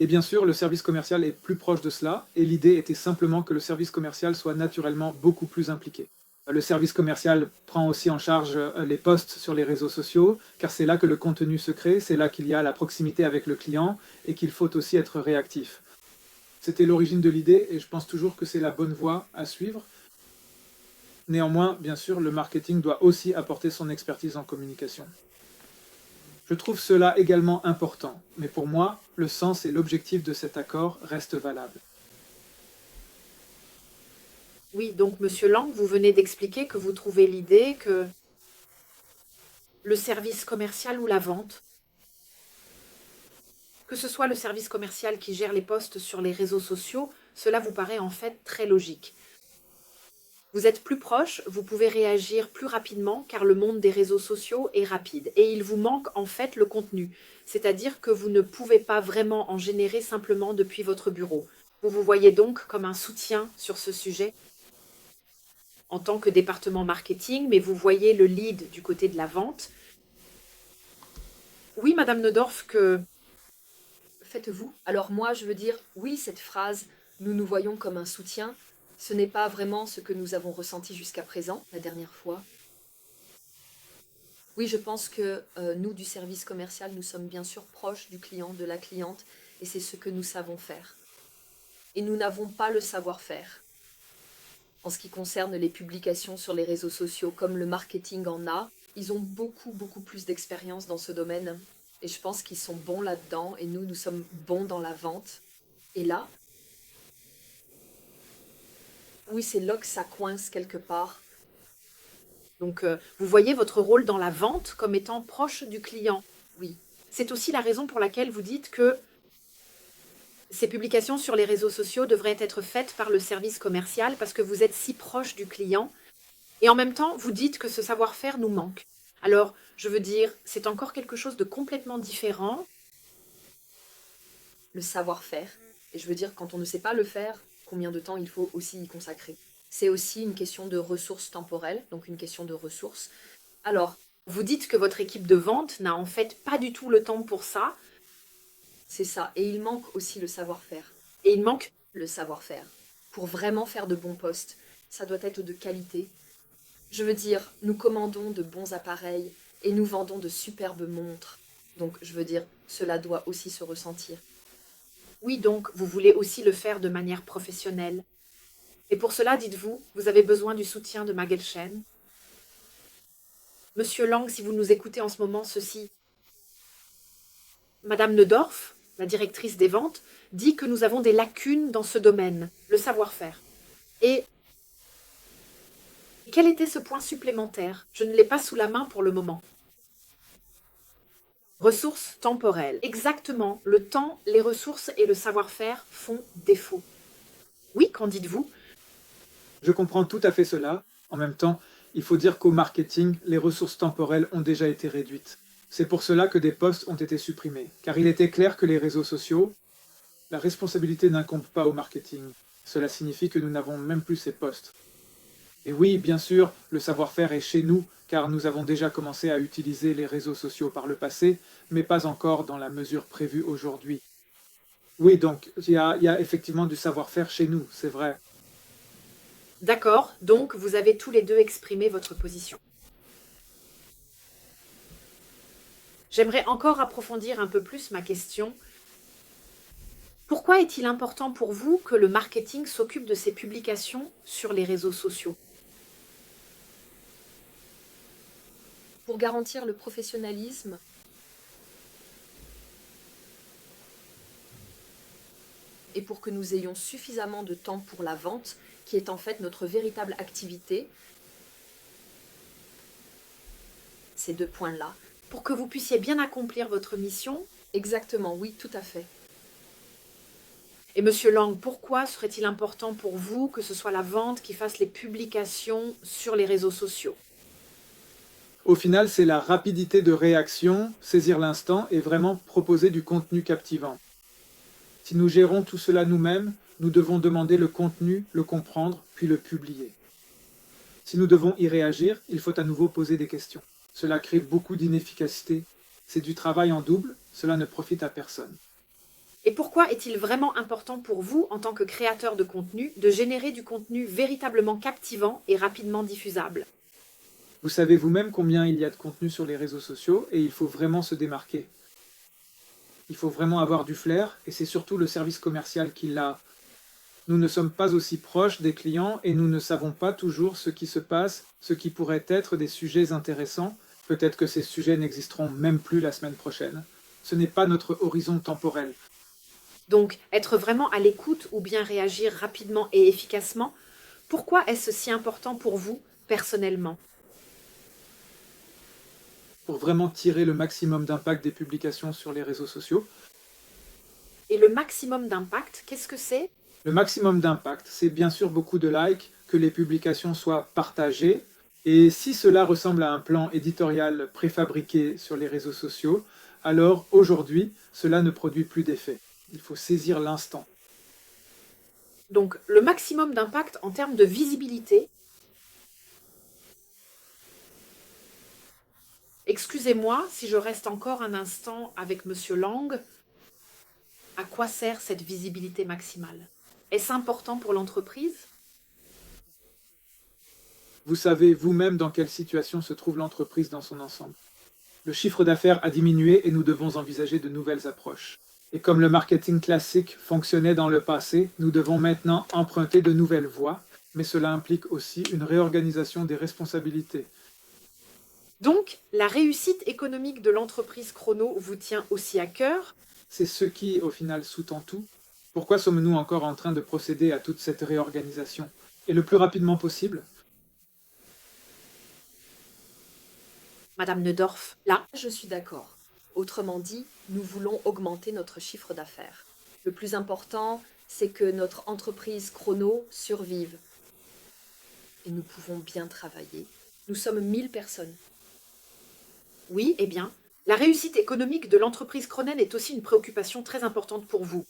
Et bien sûr, le service commercial est plus proche de cela, et l'idée était simplement que le service commercial soit naturellement beaucoup plus impliqué. Le service commercial prend aussi en charge les posts sur les réseaux sociaux, car c'est là que le contenu se crée, c'est là qu'il y a la proximité avec le client, et qu'il faut aussi être réactif. C'était l'origine de l'idée, et je pense toujours que c'est la bonne voie à suivre. Néanmoins, bien sûr, le marketing doit aussi apporter son expertise en communication. Je trouve cela également important, mais pour moi, le sens et l'objectif de cet accord restent valables. Oui, donc Monsieur Lang, vous venez d'expliquer que vous trouvez l'idée que le service commercial ou la vente, que ce soit le service commercial qui gère les posts sur les réseaux sociaux, cela vous paraît en fait très logique. Vous êtes plus proche, vous pouvez réagir plus rapidement car le monde des réseaux sociaux est rapide et il vous manque en fait le contenu, c'est-à-dire que vous ne pouvez pas vraiment en générer simplement depuis votre bureau. Vous vous voyez donc comme un soutien sur ce sujet en tant que département marketing, mais vous voyez le lead du côté de la vente. Oui, Madame Neudorf, que... Faites-vous. Alors moi, je veux dire, oui, cette phrase, nous nous voyons comme un soutien, ce n'est pas vraiment ce que nous avons ressenti jusqu'à présent, la dernière fois. Oui, je pense que nous, du service commercial, nous sommes bien sûr proches du client, de la cliente, et c'est ce que nous savons faire. Et nous n'avons pas le savoir-faire. En ce qui concerne les publications sur les réseaux sociaux, comme le marketing en a, ils ont beaucoup plus d'expérience dans ce domaine. Et je pense qu'ils sont bons là-dedans, et nous sommes bons dans la vente. Et là, oui, c'est là que ça coince quelque part. Donc, vous voyez votre rôle dans la vente comme étant proche du client. Oui. C'est aussi la raison pour laquelle vous dites que ces publications sur les réseaux sociaux devraient être faites par le service commercial parce que vous êtes si proche du client. Et en même temps, vous dites que ce savoir-faire nous manque. Alors, je veux dire, c'est encore quelque chose de complètement différent. Le savoir-faire. Et je veux dire, quand on ne sait pas le faire, combien de temps il faut aussi y consacrer. C'est aussi une question de ressources temporelles, donc une question de ressources. Alors, vous dites que votre équipe de vente n'a en fait pas du tout le temps pour ça. C'est ça. Et il manque aussi le savoir-faire. Et il manque le savoir-faire. Pour vraiment faire de bons posts, ça doit être de qualité. Je veux dire, nous commandons de bons appareils et nous vendons de superbes montres. Donc, je veux dire, cela doit aussi se ressentir. Oui, donc, vous voulez aussi le faire de manière professionnelle. Et pour cela, dites-vous, vous avez besoin du soutien de Magelchen. Monsieur Lang, si vous nous écoutez en ce moment, ceci. Madame Neudorf, la directrice des ventes, dit que nous avons des lacunes dans ce domaine, le savoir-faire. Et quel était ce point supplémentaire? Je ne l'ai pas sous la main pour le moment. Ressources temporelles. Exactement, le temps, les ressources et le savoir-faire font défaut. Oui, qu'en dites-vous? Je comprends tout à fait cela. En même temps, il faut dire qu'au marketing, les ressources temporelles ont déjà été réduites. C'est pour cela que des postes ont été supprimés, car il était clair que les réseaux sociaux, La responsabilité n'incombe pas au marketing. Cela signifie que nous n'avons même plus ces postes. Et oui, bien sûr, le savoir-faire est chez nous, car nous avons déjà commencé à utiliser les réseaux sociaux par le passé, mais pas encore dans la mesure prévue aujourd'hui. Oui, donc il y a effectivement du savoir-faire chez nous, c'est vrai. D'accord, donc vous avez tous les deux exprimé votre position. J'aimerais encore approfondir un peu plus ma question. Pourquoi est-il important pour vous que le marketing s'occupe de ces publications sur les réseaux sociaux? Pour garantir le professionnalisme, et pour que nous ayons suffisamment de temps pour la vente, qui est en fait notre véritable activité. Ces deux points-là. Pour que vous puissiez bien accomplir votre mission. Exactement, oui, tout à fait. Et Monsieur Lang, pourquoi serait-il important pour vous que ce soit la vente qui fasse les publications sur les réseaux sociaux? Au final, c'est la rapidité de réaction, saisir l'instant et vraiment proposer du contenu captivant. Si nous gérons tout cela nous-mêmes, nous devons demander le contenu, le comprendre, puis le publier. Si nous devons y réagir, il faut à nouveau poser des questions. Cela crée beaucoup d'inefficacité. C'est du travail en double, cela ne profite à personne. Et pourquoi est-il vraiment important pour vous, en tant que créateur de contenu, de générer du contenu véritablement captivant et rapidement diffusable? Vous savez vous-même combien il y a de contenu sur les réseaux sociaux et il faut vraiment se démarquer. Il faut vraiment avoir du flair et c'est surtout le service commercial qui l'a. Nous ne sommes pas aussi proches des clients et nous ne savons pas toujours ce qui se passe, ce qui pourrait être des sujets intéressants. Peut-être que ces sujets n'existeront même plus la semaine prochaine. Ce n'est pas notre horizon temporel. Donc, être vraiment à l'écoute ou bien réagir rapidement et efficacement, pourquoi est-ce si important pour vous, personnellement? Pour vraiment tirer le maximum d'impact des publications sur les réseaux sociaux. Et le maximum d'impact, qu'est-ce que c'est? Le maximum d'impact, c'est bien sûr beaucoup de likes, que les publications soient partagées, et si cela ressemble à un plan éditorial préfabriqué sur les réseaux sociaux, alors aujourd'hui, cela ne produit plus d'effet. Il faut saisir l'instant. Donc, le maximum d'impact en termes de visibilité. Excusez-moi si je reste encore un instant avec Monsieur Lang. À quoi sert cette visibilité maximale? Est-ce important pour l'entreprise? Vous savez vous-même dans quelle situation se trouve l'entreprise dans son ensemble. Le chiffre d'affaires a diminué et nous devons envisager de nouvelles approches. Et comme le marketing classique fonctionnait dans le passé, nous devons maintenant emprunter de nouvelles voies, mais cela implique aussi une réorganisation des responsabilités. Donc, la réussite économique de l'entreprise Chrono vous tient aussi à cœur? C'est ce qui, au final, sous-tend tout. Pourquoi sommes-nous encore en train de procéder à toute cette réorganisation? Et le plus rapidement possible? Madame Neudorf, là, Je suis d'accord. Autrement dit, nous voulons augmenter notre chiffre d'affaires. Le plus important, c'est que notre entreprise Chrono survive. Et nous pouvons bien travailler. Nous sommes 1000 personnes. oui, eh bien, la réussite économique de l'entreprise Cronen est aussi une préoccupation très importante pour vous.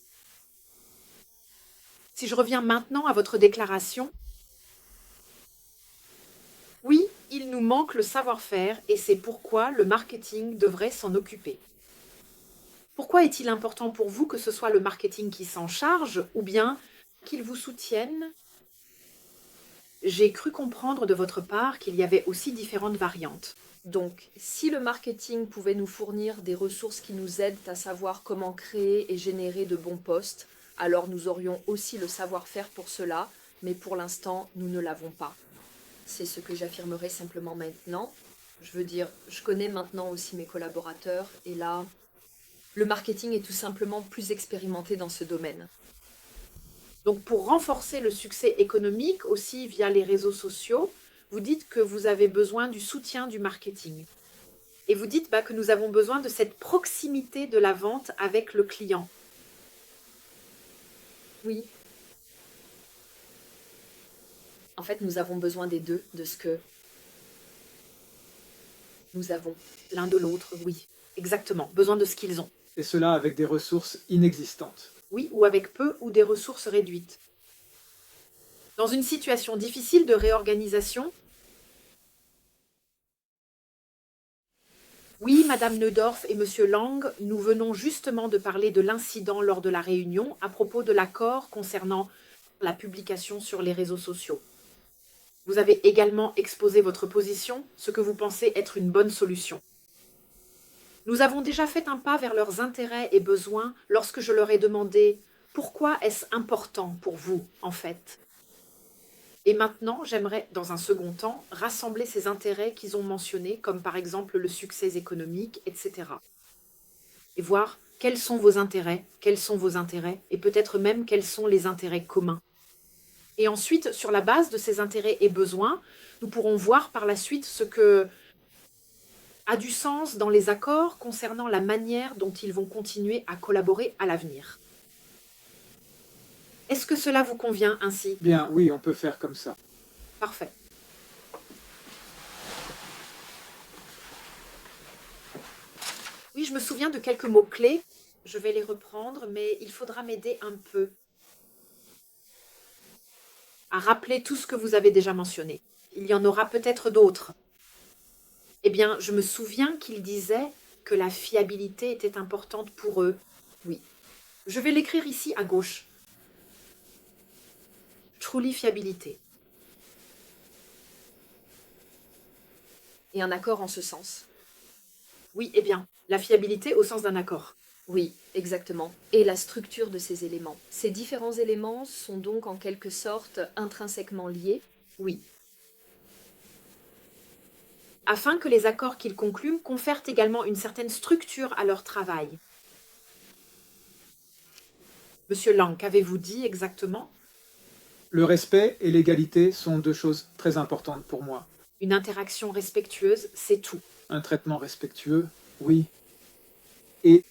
Si je reviens maintenant à votre déclaration, oui, il nous manque le savoir-faire et c'est pourquoi le marketing devrait s'en occuper. Pourquoi est-il important pour vous que ce soit le marketing qui s'en charge ou bien qu'il vous soutienne? J'ai cru comprendre de votre part qu'il y avait aussi différentes variantes. Donc, si le marketing pouvait nous fournir des ressources qui nous aident à savoir comment créer et générer de bons posts, alors nous aurions aussi le savoir-faire pour cela, mais pour l'instant, nous ne l'avons pas. C'est ce que j'affirmerai simplement maintenant. Je veux dire, je connais maintenant aussi mes collaborateurs, et là, le marketing est tout simplement plus expérimenté dans ce domaine. Donc pour renforcer le succès économique aussi via les réseaux sociaux, vous dites que vous avez besoin du soutien du marketing. Et vous dites que nous avons besoin de cette proximité de la vente avec le client. Oui. En fait, nous avons besoin des deux, de ce que nous avons. L'un de l'autre, oui. Exactement. Besoin de ce qu'ils ont. Et cela avec des ressources inexistantes. oui, ou avec peu ou des ressources réduites. Dans une situation difficile de réorganisation, oui, Madame Neudorf et Monsieur Lang, nous venons justement de parler de l'incident lors de la réunion à propos de l'accord concernant la publication sur les réseaux sociaux. Vous avez également exposé votre position, ce que vous pensez être une bonne solution. Nous avons déjà fait un pas vers leurs intérêts et besoins lorsque je leur ai demandé « Pourquoi est-ce important pour vous, en fait ?» Et maintenant, j'aimerais, dans un second temps, rassembler ces intérêts qu'ils ont mentionnés, comme par exemple le succès économique, etc. Et voir quels sont vos intérêts, et peut-être même quels sont les intérêts communs. Et ensuite, sur la base de ces intérêts et besoins, nous pourrons voir par la suite ce que a du sens dans les accords concernant la manière dont ils vont continuer à collaborer à l'avenir. Est-ce que cela vous convient ainsi? Bien, oui, on peut faire comme ça. Parfait. Oui, je me souviens de quelques mots-clés. Je vais les reprendre, mais il faudra m'aider un peu à rappeler tout ce que vous avez déjà mentionné. Il y en aura peut-être d'autres. Eh bien, je me souviens qu'ils disaient que la fiabilité était importante pour eux. Oui. Je vais l'écrire ici à gauche. Truly fiabilité. Et un accord en ce sens. Oui, eh bien, la fiabilité au sens d'un accord. Oui, exactement. Et la structure de ces éléments. Ces différents éléments sont donc en quelque sorte intrinsèquement liés. Oui. Afin que les accords qu'ils concluent confèrent également une certaine structure à leur travail. Monsieur Lang, qu'avez-vous dit exactement? Le respect et l'égalité sont deux choses très importantes pour moi. Une interaction respectueuse, c'est tout. Un traitement respectueux, oui. Et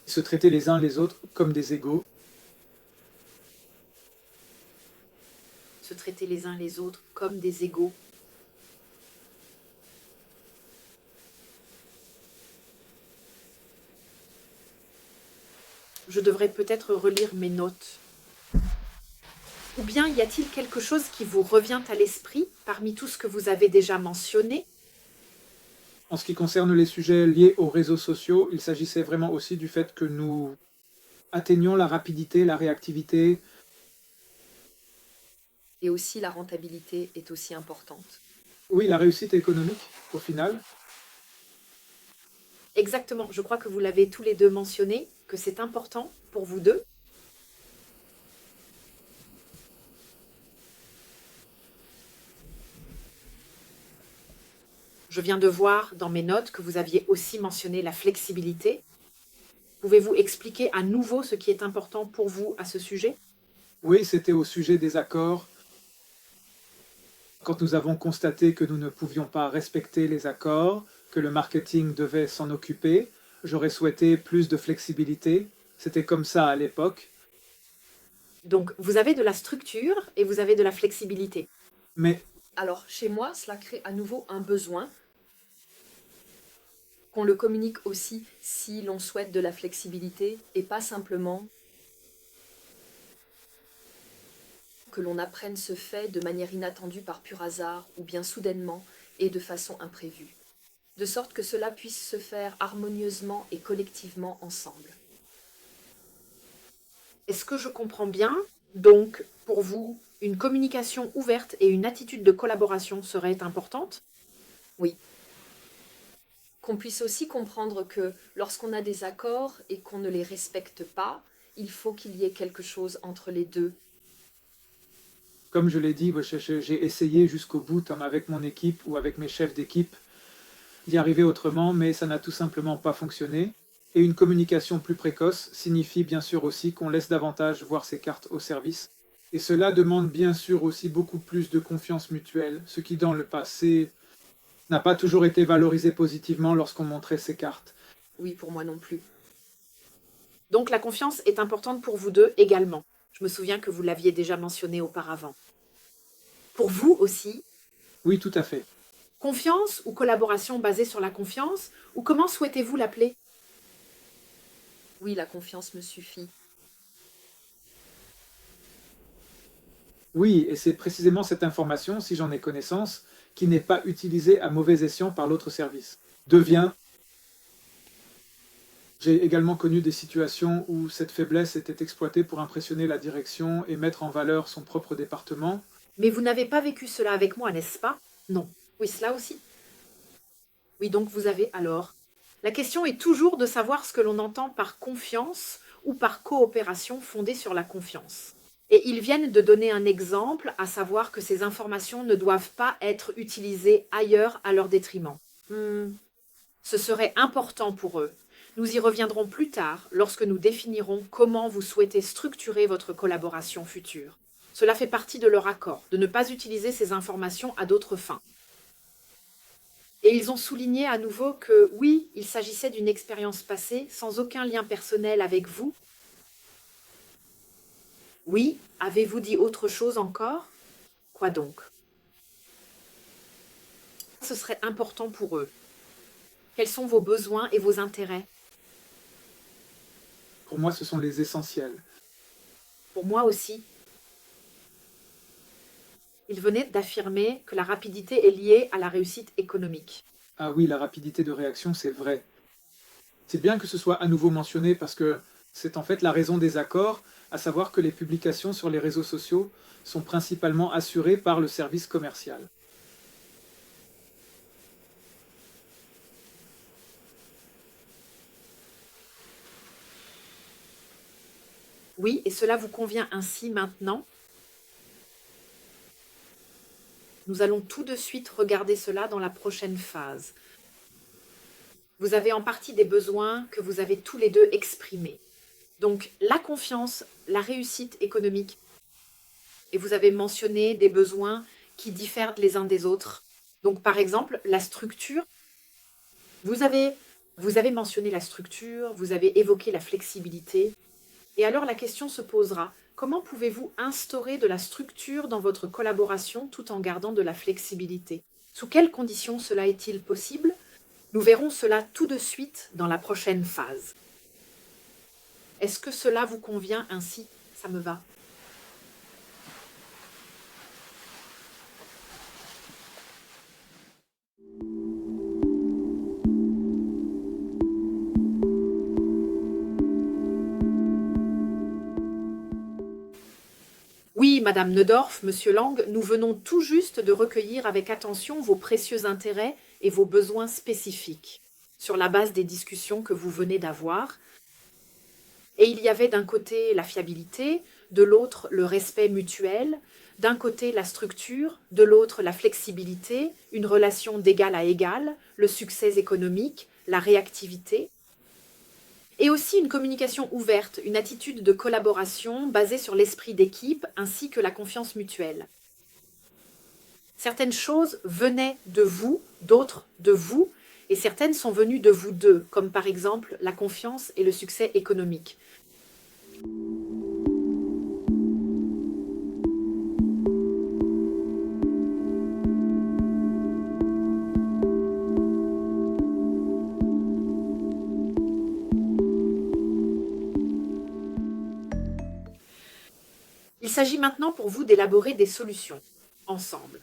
se traiter les uns les autres comme des égaux. Se traiter les uns les autres comme des égaux. Je devrais peut-être relire mes notes. Ou bien y a-t-il quelque chose qui vous revient à l'esprit parmi tout ce que vous avez déjà mentionné? En ce qui concerne les sujets liés aux réseaux sociaux, il s'agissait vraiment aussi du fait que nous atteignions la rapidité, la réactivité. Et aussi la rentabilité est aussi importante. Oui, la réussite économique, au final. Exactement, je crois que vous l'avez tous les deux mentionné, que c'est important pour vous deux. Je viens de voir dans mes notes que vous aviez aussi mentionné la flexibilité. Pouvez-vous expliquer à nouveau ce qui est important pour vous à ce sujet? Oui, c'était au sujet des accords. Quand nous avons constaté que nous ne pouvions pas respecter les accords, que le marketing devait s'en occuper, j'aurais souhaité plus de flexibilité. C'était comme ça à l'époque. Donc, vous avez de la structure et vous avez de la flexibilité. Mais Alors, chez moi, cela crée à nouveau un besoin qu'on le communique aussi si l'on souhaite de la flexibilité et pas simplement que l'on apprenne ce fait de manière inattendue par pur hasard ou bien soudainement et de façon imprévue, de sorte que cela puisse se faire harmonieusement et collectivement ensemble. Est-ce que je comprends bien? Donc, pour vous, une communication ouverte et une attitude de collaboration seraient importantes? Oui. Qu'on puisse aussi comprendre que lorsqu'on a des accords et qu'on ne les respecte pas, il faut qu'il y ait quelque chose entre les deux. comme je l'ai dit, j'ai essayé jusqu'au bout, avec mon équipe ou avec mes chefs d'équipe, d'y arriver autrement, mais ça n'a tout simplement pas fonctionné. Et une communication plus précoce signifie bien sûr aussi qu'on laisse davantage voir ses cartes au service. Et cela demande bien sûr aussi beaucoup plus de confiance mutuelle, ce qui dans le passé n'a pas toujours été valorisé positivement lorsqu'on montrait ses cartes. Oui, pour moi non plus. Donc, la confiance est importante pour vous deux également. Je me souviens que vous l'aviez déjà mentionné auparavant. Pour vous aussi, Oui, tout à fait. confiance ou collaboration basée sur la confiance, ou comment souhaitez-vous l'appeler? Oui, la confiance me suffit. Oui, et c'est précisément cette information, si j'en ai connaissance, qui n'est pas utilisée à mauvais escient par l'autre service. Devient. J'ai également connu des situations où cette faiblesse était exploitée pour impressionner la direction et mettre en valeur son propre département. Mais vous n'avez pas vécu cela avec moi, n'est-ce pas? Non. Oui, cela aussi. Oui, donc vous avez alors. La question est toujours de savoir ce que l'on entend par confiance ou par coopération fondée sur la confiance. Et ils viennent de donner un exemple, à savoir que ces informations ne doivent pas être utilisées ailleurs à leur détriment. Ce serait important pour eux. Nous y reviendrons plus tard lorsque nous définirons comment vous souhaitez structurer votre collaboration future. Cela fait partie de leur accord, de ne pas utiliser ces informations à d'autres fins. Et ils ont souligné à nouveau que oui, il s'agissait d'une expérience passée sans aucun lien personnel avec vous. Oui, avez-vous dit autre chose encore? Quoi donc? Ce serait important pour eux. Quels sont vos besoins et vos intérêts? Pour moi, ce sont les essentiels. Pour moi aussi. Il venait d'affirmer que la rapidité est liée à la réussite économique. Ah oui, la rapidité de réaction, c'est vrai. C'est bien que ce soit à nouveau mentionné parce que c'est en fait la raison des accords, à savoir que les publications sur les réseaux sociaux sont principalement assurées par le service commercial. Oui, et cela vous convient ainsi maintenant? Nous allons tout de suite regarder cela dans la prochaine phase. Vous avez en partie des besoins que vous avez tous les deux exprimés. Donc la confiance, la réussite économique. Et vous avez mentionné des besoins qui diffèrent les uns des autres. Donc par exemple, la structure. Vous avez mentionné la structure, vous avez évoqué la flexibilité. Et alors la question se posera, comment pouvez-vous instaurer de la structure dans votre collaboration tout en gardant de la flexibilité? Sous quelles conditions cela est-il possible? Nous verrons cela tout de suite dans la prochaine phase. Est-ce que cela vous convient ainsi? Ça me va. Oui, Madame Neudorf, Monsieur Lang, nous venons tout juste de recueillir avec attention vos précieux intérêts et vos besoins spécifiques, sur la base des discussions que vous venez d'avoir. Et il y avait d'un côté la fiabilité, de l'autre le respect mutuel, d'un côté la structure, de l'autre la flexibilité, une relation d'égal à égal, le succès économique, la réactivité. Et aussi une communication ouverte, une attitude de collaboration basée sur l'esprit d'équipe ainsi que la confiance mutuelle. Certaines choses venaient de vous, d'autres de vous, et certaines sont venues de vous deux, comme par exemple la confiance et le succès économique. Il s'agit maintenant pour vous d'élaborer des solutions, ensemble.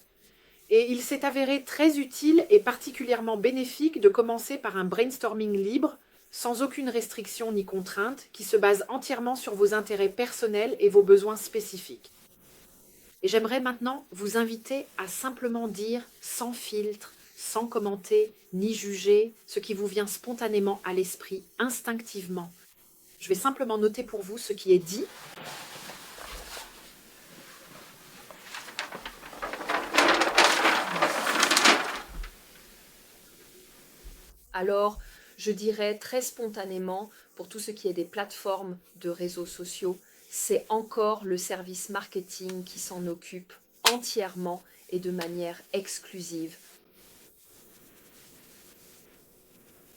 Et il s'est avéré très utile et particulièrement bénéfique de commencer par un brainstorming libre, sans aucune restriction ni contrainte, qui se base entièrement sur vos intérêts personnels et vos besoins spécifiques. Et j'aimerais maintenant vous inviter à simplement dire, sans filtre, sans commenter, ni juger, ce qui vous vient spontanément à l'esprit, instinctivement. Je vais simplement noter pour vous ce qui est dit. Alors, je dirais très spontanément, pour tout ce qui est des plateformes de réseaux sociaux, c'est encore le service marketing qui s'en occupe entièrement et de manière exclusive.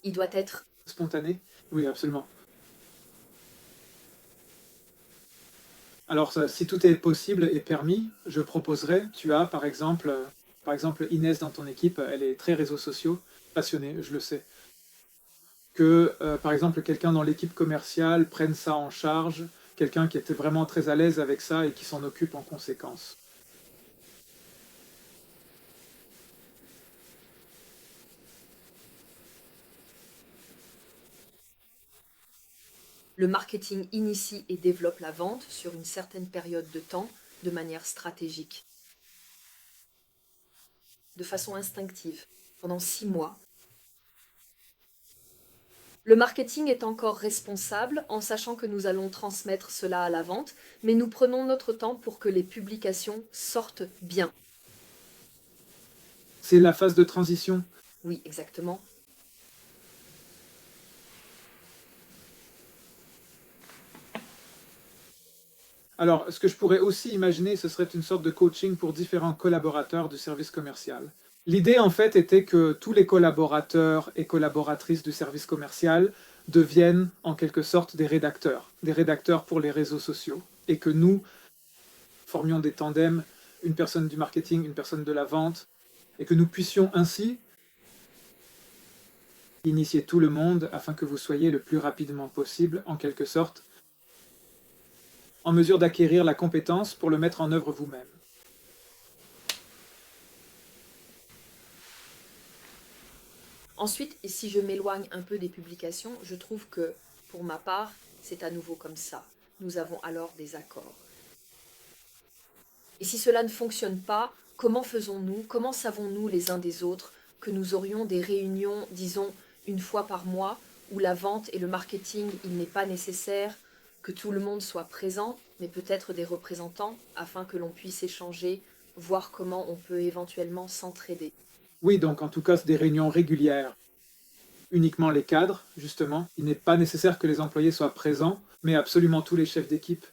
Il doit être Spontané? Oui, absolument. Alors, si tout est possible et permis, je proposerais, tu as par exemple Inès dans ton équipe, elle est très réseaux sociaux, passionnée, je le sais. que, par exemple, quelqu'un dans l'équipe commerciale prenne ça en charge, quelqu'un qui était vraiment très à l'aise avec ça et qui s'en occupe en conséquence. Le marketing initie et développe la vente sur une certaine période de temps de manière stratégique, de façon instinctive, pendant 6 mois. Le marketing est encore responsable en sachant que nous allons transmettre cela à la vente, mais nous prenons notre temps pour que les publications sortent bien. C'est la phase de transition. Oui, exactement. Alors, ce que je pourrais aussi imaginer, ce serait une sorte de coaching pour différents collaborateurs du service commercial. L'idée, en fait, était que tous les collaborateurs et collaboratrices du service commercial deviennent, en quelque sorte, des rédacteurs pour les réseaux sociaux, et que nous formions des tandems, une personne du marketing, une personne de la vente, et que nous puissions ainsi initier tout le monde afin que vous soyez le plus rapidement possible, en quelque sorte, en mesure d'acquérir la compétence pour le mettre en œuvre vous-même. Ensuite, et si je m'éloigne un peu des publications, je trouve que, pour ma part, c'est à nouveau comme ça. Nous avons alors des accords. Et si cela ne fonctionne pas, comment faisons-nous, comment savons-nous les uns des autres que nous aurions des réunions, disons, une fois par mois, où la vente et le marketing, il n'est pas nécessaire que tout le monde soit présent, mais peut-être des représentants, afin que l'on puisse échanger, voir comment on peut éventuellement s'entraider. Oui, donc en tout cas, c'est des réunions régulières. Uniquement les cadres, justement. Il n'est pas nécessaire que les employés soient présents, mais absolument tous les chefs d'équipe,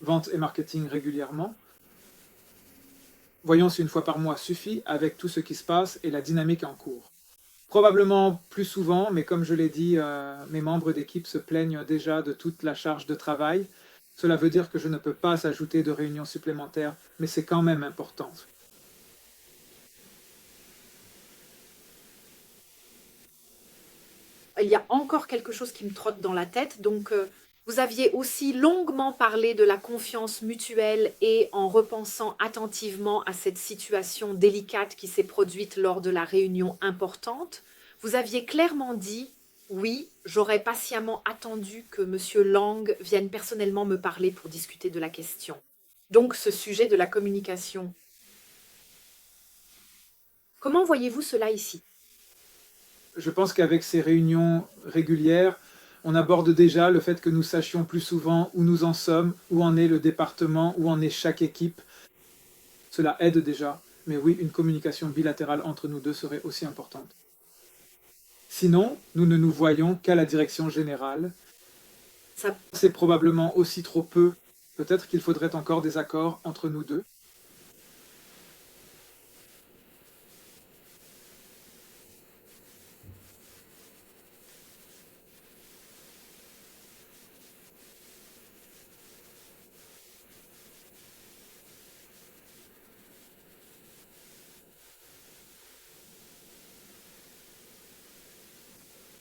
vente et marketing régulièrement. Voyons si une fois par mois suffit avec tout ce qui se passe et la dynamique en cours. Probablement plus souvent, mais comme je l'ai dit, mes membres d'équipe se plaignent déjà de toute la charge de travail. Cela veut dire que je ne peux pas ajouter de réunions supplémentaires, mais c'est quand même important. Il y a encore quelque chose qui me trotte dans la tête. Donc, vous aviez aussi longuement parlé de la confiance mutuelle et en repensant attentivement à cette situation délicate qui s'est produite lors de la réunion importante, vous aviez clairement dit, oui, j'aurais patiemment attendu que Monsieur Lang vienne personnellement me parler pour discuter de la question. Donc, ce sujet de la communication. Comment voyez-vous cela ici? Je pense qu'avec ces réunions régulières, on aborde déjà le fait que nous sachions plus souvent où nous en sommes, où en est le département, où en est chaque équipe. Cela aide déjà, mais oui, une communication bilatérale entre nous deux serait aussi importante. Sinon, nous ne nous voyons qu'à la direction générale. Ça, c'est probablement aussi trop peu. Peut-être qu'il faudrait encore des accords entre nous deux.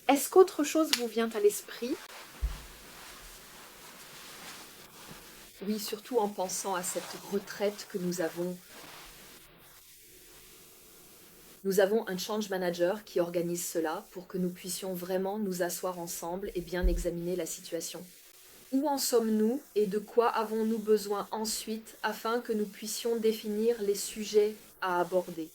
Est-ce qu'autre chose vous vient à l'esprit? Oui, surtout en pensant à cette retraite que nous avons. Nous avons un change manager qui organise cela pour que nous puissions vraiment nous asseoir ensemble et bien examiner la situation. Où en sommes-nous et de quoi avons-nous besoin ensuite afin que nous puissions définir les sujets à aborder?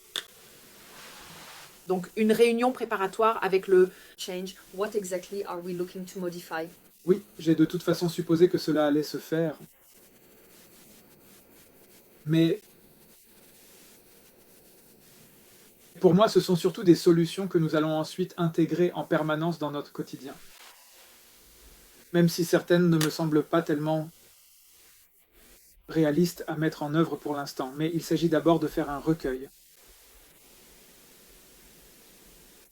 Donc, une réunion préparatoire avec le Change, what exactly are we looking to modify? Oui, j'ai de toute façon supposé que cela allait se faire. Mais pour moi, ce sont surtout des solutions que nous allons ensuite intégrer en permanence dans notre quotidien. Même si certaines ne me semblent pas tellement réalistes à mettre en œuvre pour l'instant. Mais il s'agit d'abord de faire un recueil.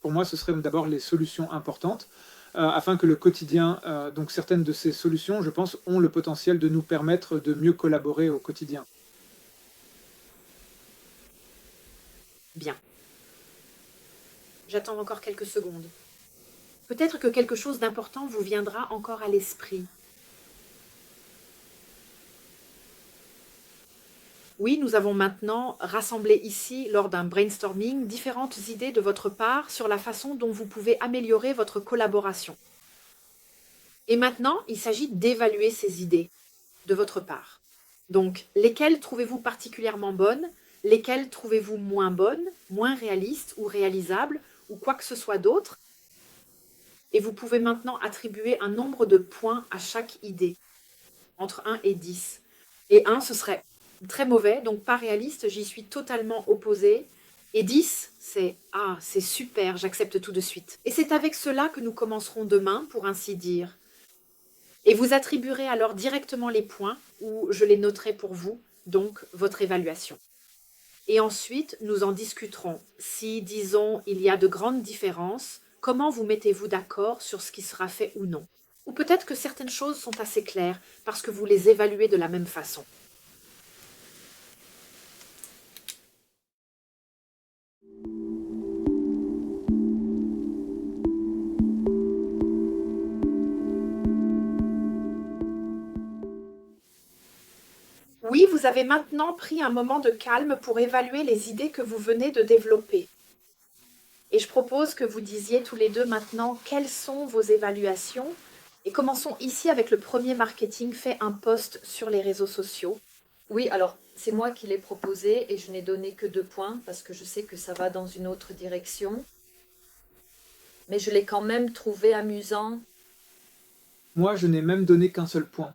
Pour moi, ce seraient d'abord les solutions importantes, afin que le quotidien, donc certaines de ces solutions, je pense, ont le potentiel de nous permettre de mieux collaborer au quotidien. bien. J'attends encore quelques secondes. Peut-être que quelque chose d'important vous viendra encore à l'esprit. Oui, nous avons maintenant rassemblé ici, lors d'un brainstorming, différentes idées de votre part sur la façon dont vous pouvez améliorer votre collaboration. Et maintenant, il s'agit d'évaluer ces idées de votre part. Donc, lesquelles trouvez-vous particulièrement bonnes? Lesquelles trouvez-vous moins bonnes, moins réalistes ou réalisables, ou quoi que ce soit d'autre? Et vous pouvez maintenant attribuer un nombre de points à chaque idée, entre 1 et 10. Et 1, ce serait très mauvais, donc pas réaliste, j'y suis totalement opposée. Et 10, c'est « Ah, c'est super, j'accepte tout de suite ». Et c'est avec cela que nous commencerons demain, pour ainsi dire. Et vous attribuerez alors directement les points, ou je les noterai pour vous, donc votre évaluation. Et ensuite, nous en discuterons. Si, disons, il y a de grandes différences, comment vous mettez-vous d'accord sur ce qui sera fait ou non? Ou peut-être que certaines choses sont assez claires, parce que vous les évaluez de la même façon. Oui, vous avez maintenant pris un moment de calme pour évaluer les idées que vous venez de développer. Et je propose que vous disiez tous les deux maintenant quelles sont vos évaluations. Et commençons ici avec le premier marketing fait un post sur les réseaux sociaux. Oui, alors c'est moi qui l'ai proposé et je n'ai donné que 2 points parce que je sais que ça va dans une autre direction. Mais je l'ai quand même trouvé amusant. Moi, je n'ai même donné qu'un seul point.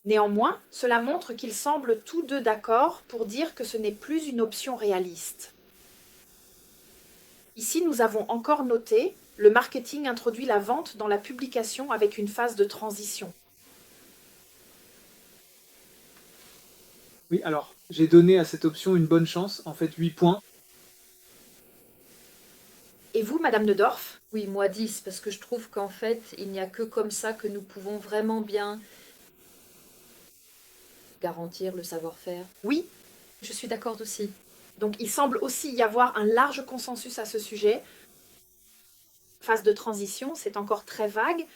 Néanmoins, cela montre qu'ils semblent tous deux d'accord pour dire que ce n'est plus une option réaliste. Ici, nous avons encore noté, le marketing introduit la vente dans la publication avec une phase de transition. Oui, alors, j'ai donné à cette option une bonne chance, en fait 8 points. Et vous, Madame Nedorf? Oui, moi 10, parce que je trouve qu'en fait, il n'y a que comme ça que nous pouvons vraiment bien garantir le savoir-faire. Oui, Je suis d'accord aussi. donc il semble aussi y avoir un large consensus à ce sujet. Phase de transition, c'est encore très vague.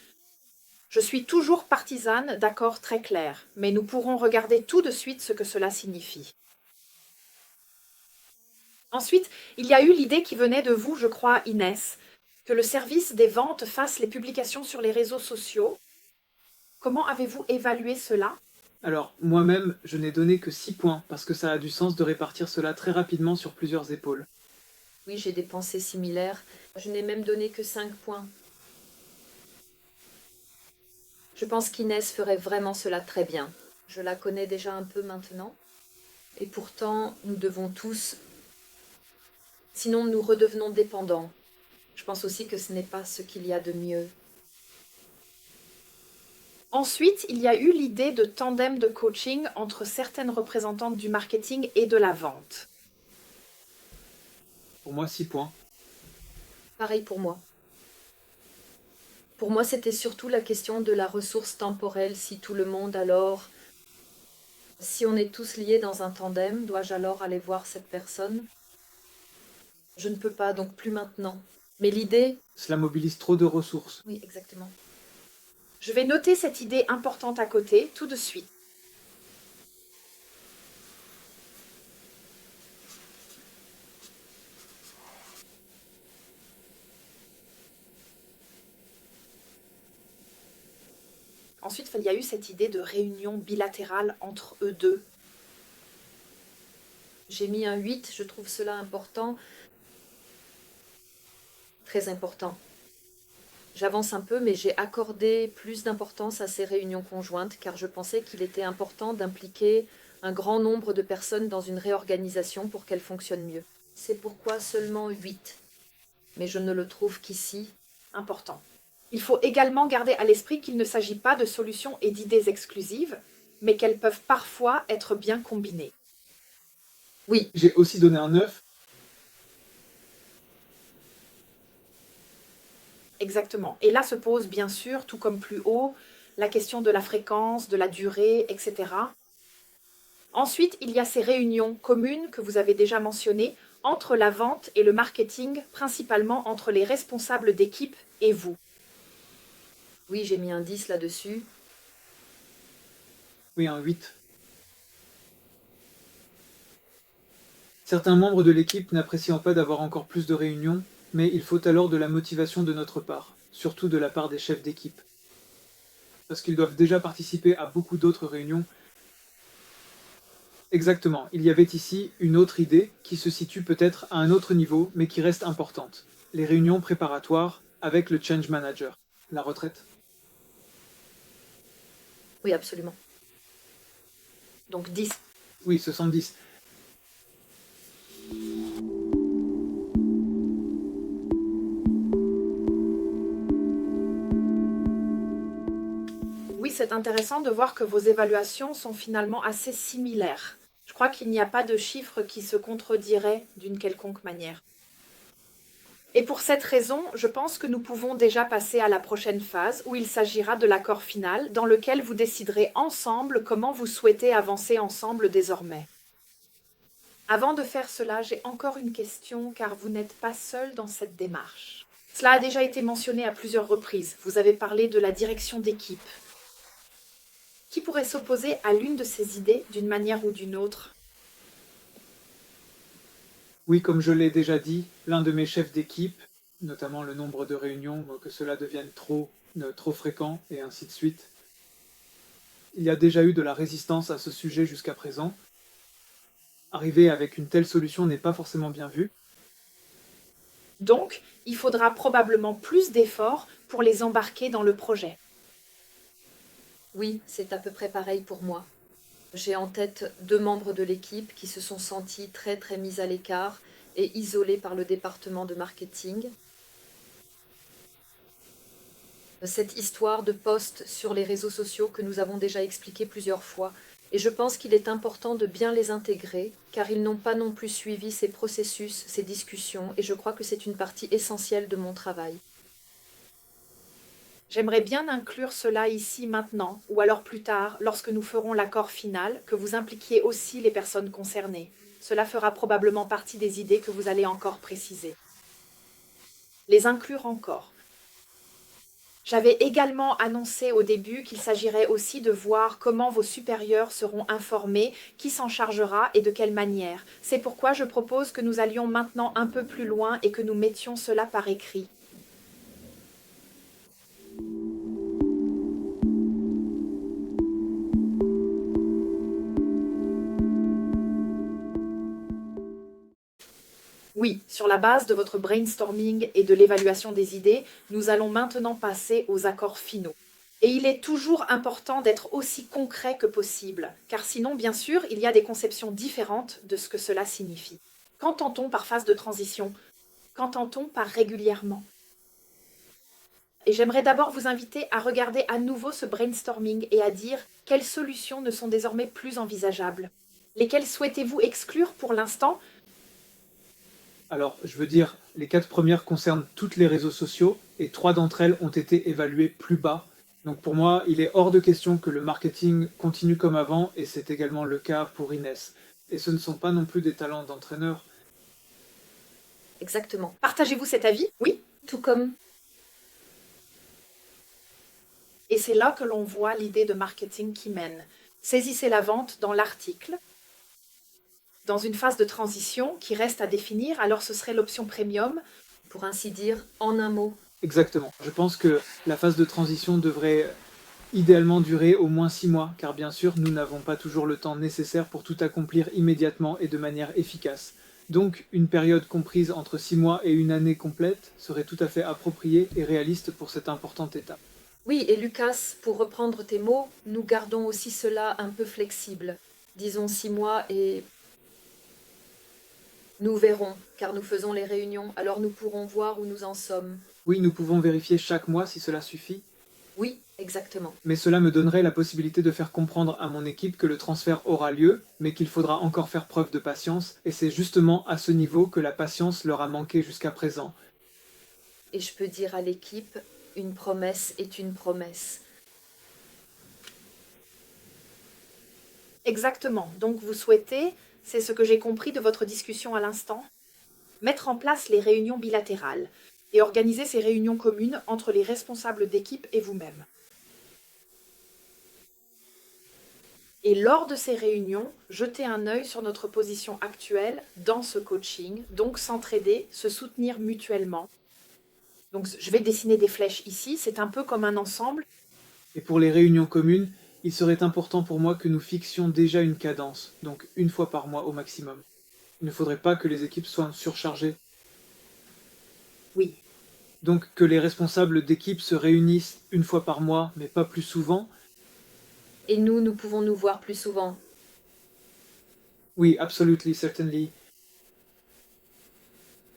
Je suis toujours partisane d'accords très clairs, mais nous pourrons regarder tout de suite ce que cela signifie. Ensuite, il y a eu l'idée qui venait de vous, je crois, Inès, que le service des ventes fasse les publications sur les réseaux sociaux. Comment avez-vous évalué cela? Alors, moi-même, je n'ai donné que 6 points, parce que ça a du sens de répartir cela très rapidement sur plusieurs épaules. Oui, j'ai des pensées similaires. Je n'ai même donné que 5 points. Je pense qu'Inès ferait vraiment cela très bien. Je la connais déjà un peu maintenant. Et pourtant, nous devons tous... Sinon, nous redevenons dépendants. Je pense aussi que ce n'est pas ce qu'il y a de mieux. Ensuite, il y a eu l'idée de tandem de coaching entre certaines représentantes du marketing et de la vente. Pour moi, 6 points. Pareil pour moi. Pour moi, c'était surtout la question de la ressource temporelle. Si tout le monde alors... Si on est tous liés dans un tandem, dois-je alors aller voir cette personne? Je ne peux pas, donc plus maintenant. Mais l'idée... Cela mobilise trop de ressources. Oui, exactement. Je vais noter cette idée importante à côté tout de suite. Ensuite, il y a eu cette idée de réunion bilatérale entre eux deux. J'ai mis un 8, je trouve cela important. Très important. J'avance un peu, mais j'ai accordé plus d'importance à ces réunions conjointes, car je pensais qu'il était important d'impliquer un grand nombre de personnes dans une réorganisation pour qu'elle fonctionne mieux. C'est pourquoi seulement 8. Mais je ne le trouve qu'ici. Important. Il faut également garder à l'esprit qu'il ne s'agit pas de solutions et d'idées exclusives, mais qu'elles peuvent parfois être bien combinées. Oui, J'ai aussi donné un 9. Exactement. Et là se pose bien sûr, tout comme plus haut, la question de la fréquence, de la durée, etc. Ensuite, il y a ces réunions communes que vous avez déjà mentionnées entre la vente et le marketing, principalement entre les responsables d'équipe et vous. Oui, j'ai mis un 10 là-dessus. Oui, un 8. Certains membres de l'équipe n'appréciant pas d'avoir encore plus de réunions, mais il faut alors de la motivation de notre part, surtout de la part des chefs d'équipe. Parce qu'ils doivent déjà participer à beaucoup d'autres réunions. Exactement, il y avait ici une autre idée qui se situe peut-être à un autre niveau, mais qui reste importante. Les réunions préparatoires avec le change manager, la retraite. Oui, absolument. Donc 10. Oui, 70. Oui, c'est intéressant de voir que vos évaluations sont finalement assez similaires. Je crois qu'il n'y a pas de chiffres qui se contrediraient d'une quelconque manière. Et pour cette raison, je pense que nous pouvons déjà passer à la prochaine phase où il s'agira de l'accord final dans lequel vous déciderez ensemble comment vous souhaitez avancer ensemble désormais. Avant de faire cela, j'ai encore une question car vous n'êtes pas seul dans cette démarche. Cela a déjà été mentionné à plusieurs reprises. Vous avez parlé de la direction d'équipe. Qui pourrait s'opposer à l'une de ces idées d'une manière ou d'une autre? Oui, comme je l'ai déjà dit, l'un de mes chefs d'équipe, notamment le nombre de réunions, que cela devienne trop fréquent, et ainsi de suite. Il y a déjà eu de la résistance à ce sujet jusqu'à présent. Arriver avec une telle solution n'est pas forcément bien vu. Donc, il faudra probablement plus d'efforts pour les embarquer dans le projet. Oui, c'est à peu près pareil pour moi. J'ai en tête 2 membres de l'équipe qui se sont sentis très très mis à l'écart et isolés par le département de marketing. Cette histoire de posts sur les réseaux sociaux que nous avons déjà expliqué plusieurs fois, et je pense qu'il est important de bien les intégrer, car ils n'ont pas non plus suivi ces processus, ces discussions, et je crois que c'est une partie essentielle de mon travail. J'aimerais bien inclure cela ici maintenant, ou alors plus tard, lorsque nous ferons l'accord final, que vous impliquiez aussi les personnes concernées. Cela fera probablement partie des idées que vous allez encore préciser. Les inclure encore. J'avais également annoncé au début qu'il s'agirait aussi de voir comment vos supérieurs seront informés, qui s'en chargera et de quelle manière. C'est pourquoi je propose que nous allions maintenant un peu plus loin et que nous mettions cela par écrit. Oui, sur la base de votre brainstorming et de l'évaluation des idées, nous allons maintenant passer aux accords finaux. Et il est toujours important d'être aussi concret que possible, car sinon, bien sûr, il y a des conceptions différentes de ce que cela signifie. Qu'entend-on par phase de transition? Qu'entend-on par régulièrement? Et j'aimerais d'abord vous inviter à regarder à nouveau ce brainstorming et à dire quelles solutions ne sont désormais plus envisageables. Lesquelles souhaitez-vous exclure pour l'instant? Alors, je veux dire, les 4 premières concernent toutes les réseaux sociaux, et 3 d'entre elles ont été évaluées plus bas. Donc pour moi, il est hors de question que le marketing continue comme avant, et c'est également le cas pour Inès. Et ce ne sont pas non plus des talents d'entraîneur. Exactement. Partagez-vous cet avis? Oui. Tout comme Et c'est là que l'on voit l'idée de marketing qui mène. Saisissez la vente dans l'article. Dans une phase de transition qui reste à définir, alors ce serait l'option premium. pour ainsi dire, en un mot. Exactement. Je pense que la phase de transition devrait idéalement durer au moins 6 mois, car bien sûr, nous n'avons pas toujours le temps nécessaire pour tout accomplir immédiatement et de manière efficace. Donc, une période comprise entre 6 mois et une année complète serait tout à fait appropriée et réaliste pour cette importante étape. Oui, et Lucas, pour reprendre tes mots, nous gardons aussi cela un peu flexible. Disons 6 mois et nous verrons, car nous faisons les réunions, alors nous pourrons voir où nous en sommes. Oui, nous pouvons vérifier chaque mois si cela suffit, Oui, exactement. mais cela me donnerait la possibilité de faire comprendre à mon équipe que le transfert aura lieu, mais qu'il faudra encore faire preuve de patience, et c'est justement à ce niveau que la patience leur a manqué jusqu'à présent. Et je peux dire à l'équipe, une promesse est une promesse. Exactement. Donc vous souhaitez, c'est ce que j'ai compris de votre discussion à l'instant, mettre en place les réunions bilatérales et organiser ces réunions communes entre les responsables d'équipe et vous-même. Et lors de ces réunions, jeter un œil sur notre position actuelle dans ce coaching, donc s'entraider, se soutenir mutuellement. Donc je vais dessiner des flèches ici, c'est un peu comme un ensemble. Et pour les réunions communes, il serait important pour moi que nous fixions déjà une cadence, donc une fois par mois au maximum. Il ne faudrait pas que les équipes soient surchargées. Oui, Donc que les responsables d'équipe se réunissent une fois par mois, mais pas plus souvent. Et nous pouvons nous voir plus souvent. Oui, absolutely, certainly.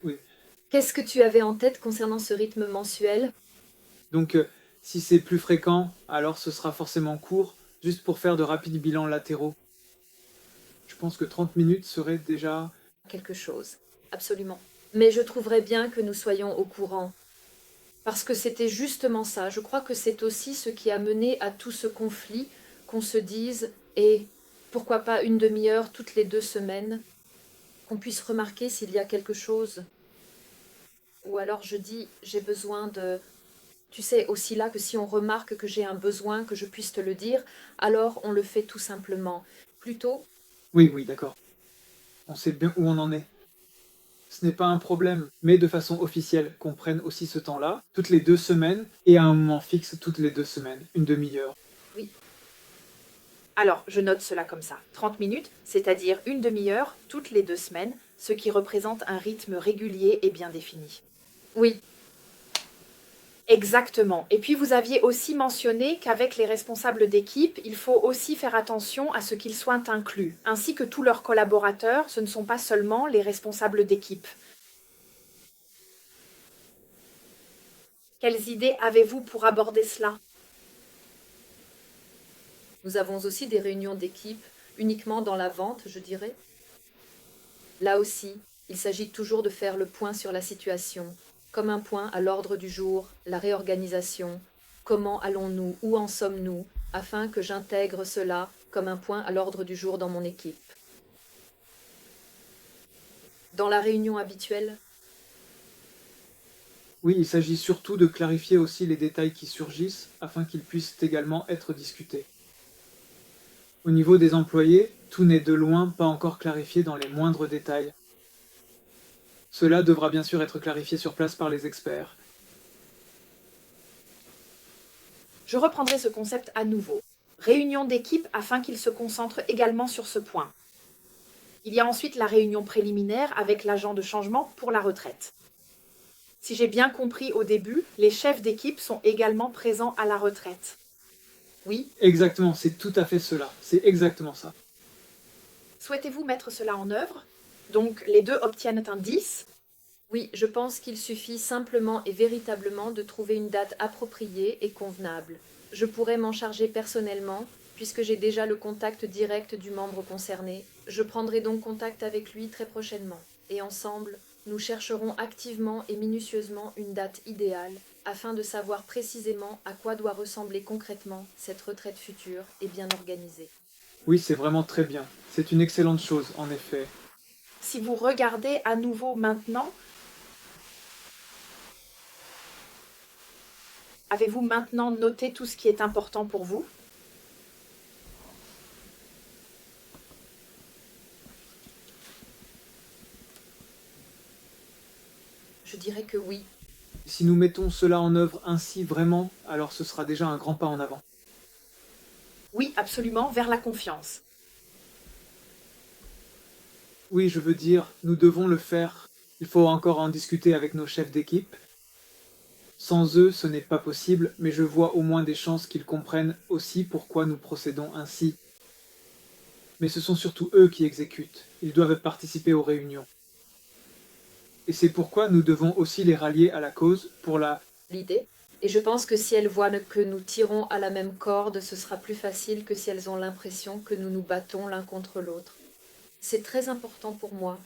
Oui. Qu'est-ce que tu avais en tête concernant ce rythme mensuel? Donc si c'est plus fréquent, alors ce sera forcément court, juste pour faire de rapides bilans latéraux. Je pense que 30 minutes serait déjà... Quelque chose, absolument. Mais je trouverais bien que nous soyons au courant. Parce que c'était justement ça. Je crois que c'est aussi ce qui a mené à tout ce conflit, qu'on se dise, et pourquoi pas une demi-heure toutes les 2 semaines, qu'on puisse remarquer s'il y a quelque chose. Ou alors je dis, j'ai besoin de... Tu sais aussi là que si on remarque que j'ai un besoin, que je puisse te le dire, alors on le fait tout simplement. Plutôt, Oui, oui, d'accord. On sait bien où on en est. Ce n'est pas un problème, mais de façon officielle, qu'on prenne aussi ce temps-là, toutes les 2 semaines, et à un moment fixe toutes les 2 semaines, une demi-heure. oui, alors je note cela comme ça. 30 minutes, c'est-à-dire une demi-heure toutes les 2 semaines, ce qui représente un rythme régulier et bien défini. oui, Exactement. Et puis vous aviez aussi mentionné qu'avec les responsables d'équipe, il faut aussi faire attention à ce qu'ils soient inclus, ainsi que tous leurs collaborateurs, ce ne sont pas seulement les responsables d'équipe. Quelles idées avez-vous pour aborder cela? nous avons aussi des réunions d'équipe, uniquement dans la vente, je dirais. Là aussi, il s'agit toujours de faire le point sur la situation, comme un point à l'ordre du jour, la réorganisation, comment allons-nous, où en sommes-nous, afin que j'intègre cela comme un point à l'ordre du jour dans mon équipe. Dans la réunion habituelle, Oui, il s'agit surtout de clarifier aussi les détails qui surgissent, afin qu'ils puissent également être discutés. Au niveau des employés, tout n'est de loin pas encore clarifié dans les moindres détails. Cela devra bien sûr être clarifié sur place par les experts. Je reprendrai ce concept à nouveau. Réunion d'équipe afin qu'ils se concentrent également sur ce point. Il y a ensuite la réunion préliminaire avec l'agent de changement pour la retraite. Si j'ai bien compris au début, les chefs d'équipe sont également présents à la retraite. Oui, Exactement, c'est tout à fait cela, c'est exactement ça. souhaitez-vous mettre cela en œuvre? Donc les deux obtiennent un 10. oui, je pense qu'il suffit simplement et véritablement de trouver une date appropriée et convenable. Je pourrais m'en charger personnellement, puisque j'ai déjà le contact direct du membre concerné. Je prendrai donc contact avec lui très prochainement. Et ensemble, nous chercherons activement et minutieusement une date idéale, afin de savoir précisément à quoi doit ressembler concrètement cette retraite future et bien organisée. Oui, c'est vraiment très bien. C'est une excellente chose, en effet. Si vous regardez à nouveau maintenant, avez-vous maintenant noté tout ce qui est important pour vous? Je dirais que oui. Si nous mettons cela en œuvre ainsi vraiment, alors ce sera déjà un grand pas en avant. Oui, absolument, vers la confiance. Oui, je veux dire, nous devons le faire. Il faut encore en discuter avec nos chefs d'équipe. Sans eux, ce n'est pas possible, mais je vois au moins des chances qu'ils comprennent aussi pourquoi nous procédons ainsi. Mais ce sont surtout eux qui exécutent. Ils doivent participer aux réunions. Et c'est pourquoi nous devons aussi les rallier à la cause pour la... L'idée. Et je pense que si elles voient que nous tirons à la même corde, ce sera plus facile que si elles ont l'impression que nous nous battons l'un contre l'autre. C'est très important pour moi.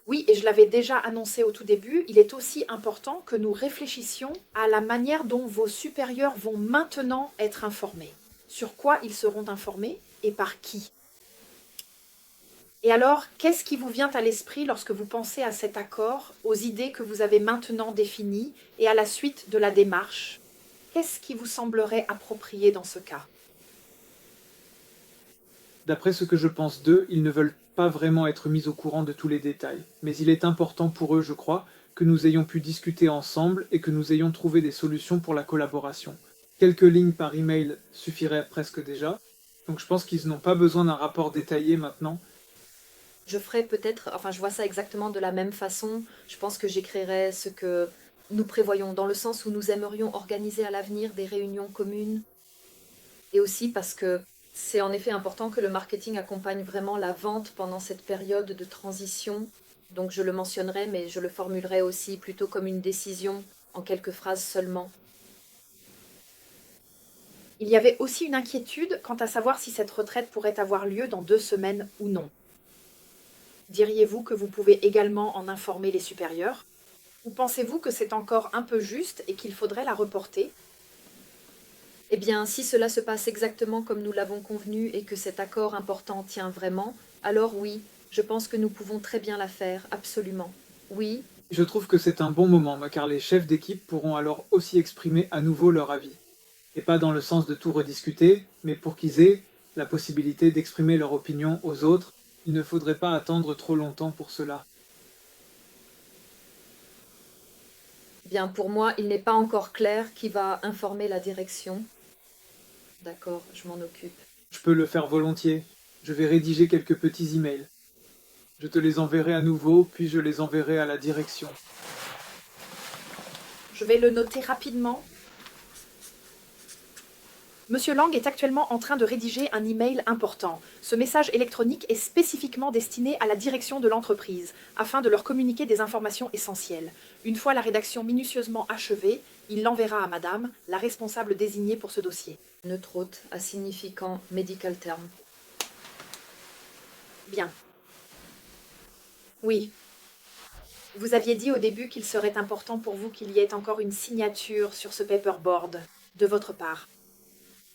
Oui, et je l'avais déjà annoncé au tout début, il est aussi important que nous réfléchissions à la manière dont vos supérieurs vont maintenant être informés. Sur quoi ils seront informés et par qui. Et alors, qu'est-ce qui vous vient à l'esprit lorsque vous pensez à cet accord, aux idées que vous avez maintenant définies et à la suite de la démarche? Qu'est-ce qui vous semblerait approprié dans ce cas? D'après ce que je pense d'eux, ils ne veulent pas vraiment être mis au courant de tous les détails. Mais il est important pour eux, je crois, que nous ayons pu discuter ensemble et que nous ayons trouvé des solutions pour la collaboration. Quelques lignes par email suffiraient presque déjà, donc je pense qu'ils n'ont pas besoin d'un rapport détaillé maintenant. Je ferais peut-être, enfin je vois ça exactement de la même façon. Je pense que j'écrirais ce que nous prévoyons, dans le sens où nous aimerions organiser à l'avenir des réunions communes. Et aussi parce que c'est en effet important que le marketing accompagne vraiment la vente pendant cette période de transition. Donc je le mentionnerai, mais je le formulerai aussi plutôt comme une décision, en quelques phrases seulement. Il y avait aussi une inquiétude quant à savoir si cette retraite pourrait avoir lieu dans 2 semaines ou non. Diriez-vous que vous pouvez également en informer les supérieurs? Ou pensez-vous que c'est encore un peu juste et qu'il faudrait la reporter? Eh bien, si cela se passe exactement comme nous l'avons convenu et que cet accord important tient vraiment, alors oui, je pense que nous pouvons très bien la faire, absolument. Oui, Je trouve que c'est un bon moment, car les chefs d'équipe pourront alors aussi exprimer à nouveau leur avis. Et pas dans le sens de tout rediscuter, mais pour qu'ils aient la possibilité d'exprimer leur opinion aux autres, il ne faudrait pas attendre trop longtemps pour cela. eh bien pour moi, il n'est pas encore clair qui va informer la direction. D'accord, je m'en occupe. Je peux le faire volontiers. Je vais rédiger quelques petits emails. Je te les enverrai à nouveau, puis je les enverrai à la direction. Je vais le noter rapidement. Monsieur Lang est actuellement en train de rédiger un email important. Ce message électronique est spécifiquement destiné à la direction de l'entreprise, afin de leur communiquer des informations essentielles. Une fois la rédaction minutieusement achevée, il l'enverra à madame, la responsable désignée pour ce dossier. Neutre haute à significant medical term. Bien. Oui. Vous aviez dit au début qu'il serait important pour vous qu'il y ait encore une signature sur ce paperboard, de votre part.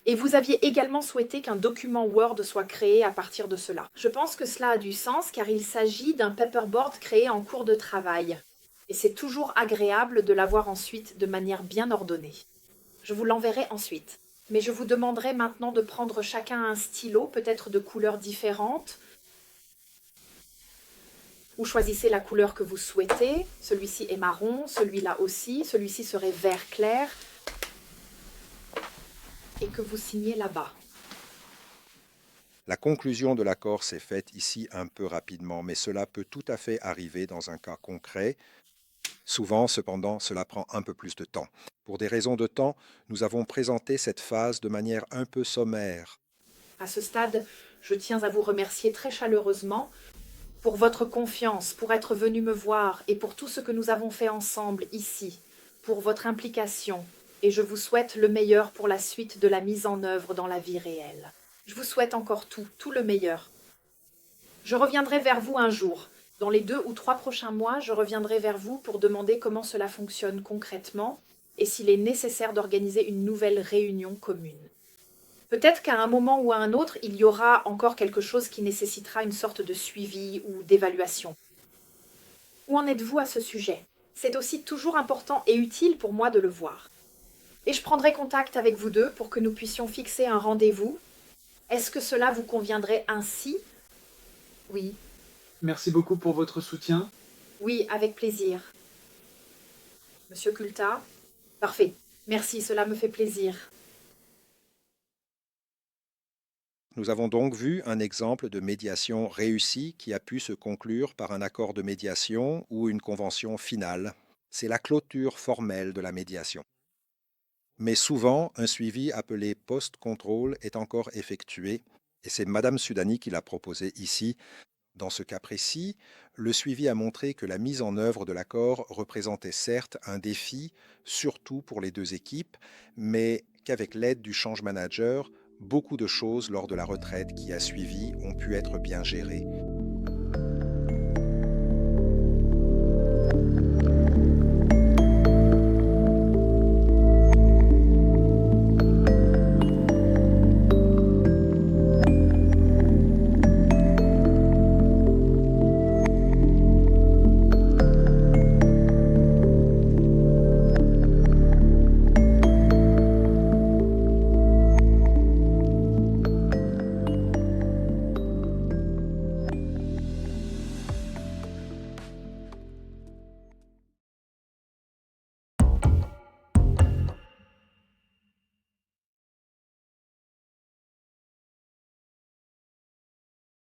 Et vous aviez également souhaité qu'un document Word soit créé à partir de cela. Je pense que cela a du sens car il s'agit d'un paperboard créé en cours de travail. Et c'est toujours agréable de l'avoir ensuite de manière bien ordonnée. Je vous l'enverrai ensuite. Mais je vous demanderai maintenant de prendre chacun un stylo, peut-être de couleurs différentes. Vous choisissez la couleur que vous souhaitez. Celui-ci est marron, celui-là aussi, celui-ci serait vert clair. Et que vous signez là-bas. La conclusion de l'accord s'est faite ici un peu rapidement, mais cela peut tout à fait arriver dans un cas concret. Souvent, cependant, cela prend un peu plus de temps. Pour des raisons de temps, nous avons présenté cette phase de manière un peu sommaire. À ce stade, je tiens à vous remercier très chaleureusement pour votre confiance, pour être venu me voir et pour tout ce que nous avons fait ensemble ici, pour votre implication. Et je vous souhaite le meilleur pour la suite de la mise en œuvre dans la vie réelle. Je vous souhaite encore tout le meilleur. Je reviendrai vers vous un jour. Dans les 2 ou 3 prochains mois, je reviendrai vers vous pour demander comment cela fonctionne concrètement et s'il est nécessaire d'organiser une nouvelle réunion commune. Peut-être qu'à un moment ou à un autre, il y aura encore quelque chose qui nécessitera une sorte de suivi ou d'évaluation. Où en êtes-vous à ce sujet? C'est aussi toujours important et utile pour moi de le voir. Et je prendrai contact avec vous deux pour que nous puissions fixer un rendez-vous. Est-ce que cela vous conviendrait ainsi? Oui, Merci beaucoup pour votre soutien. Oui, avec plaisir. Monsieur Kulta? Parfait. Merci, cela me fait plaisir. Nous avons donc vu un exemple de médiation réussie qui a pu se conclure par un accord de médiation ou une convention finale. C'est la clôture formelle de la médiation. Mais souvent, un suivi appelé post-contrôle est encore effectué, et c'est Madame Sudani qui l'a proposé ici. Dans ce cas précis, le suivi a montré que la mise en œuvre de l'accord représentait certes un défi, surtout pour les 2 équipes, mais qu'avec l'aide du change manager, beaucoup de choses lors de la retraite qui a suivi ont pu être bien gérées.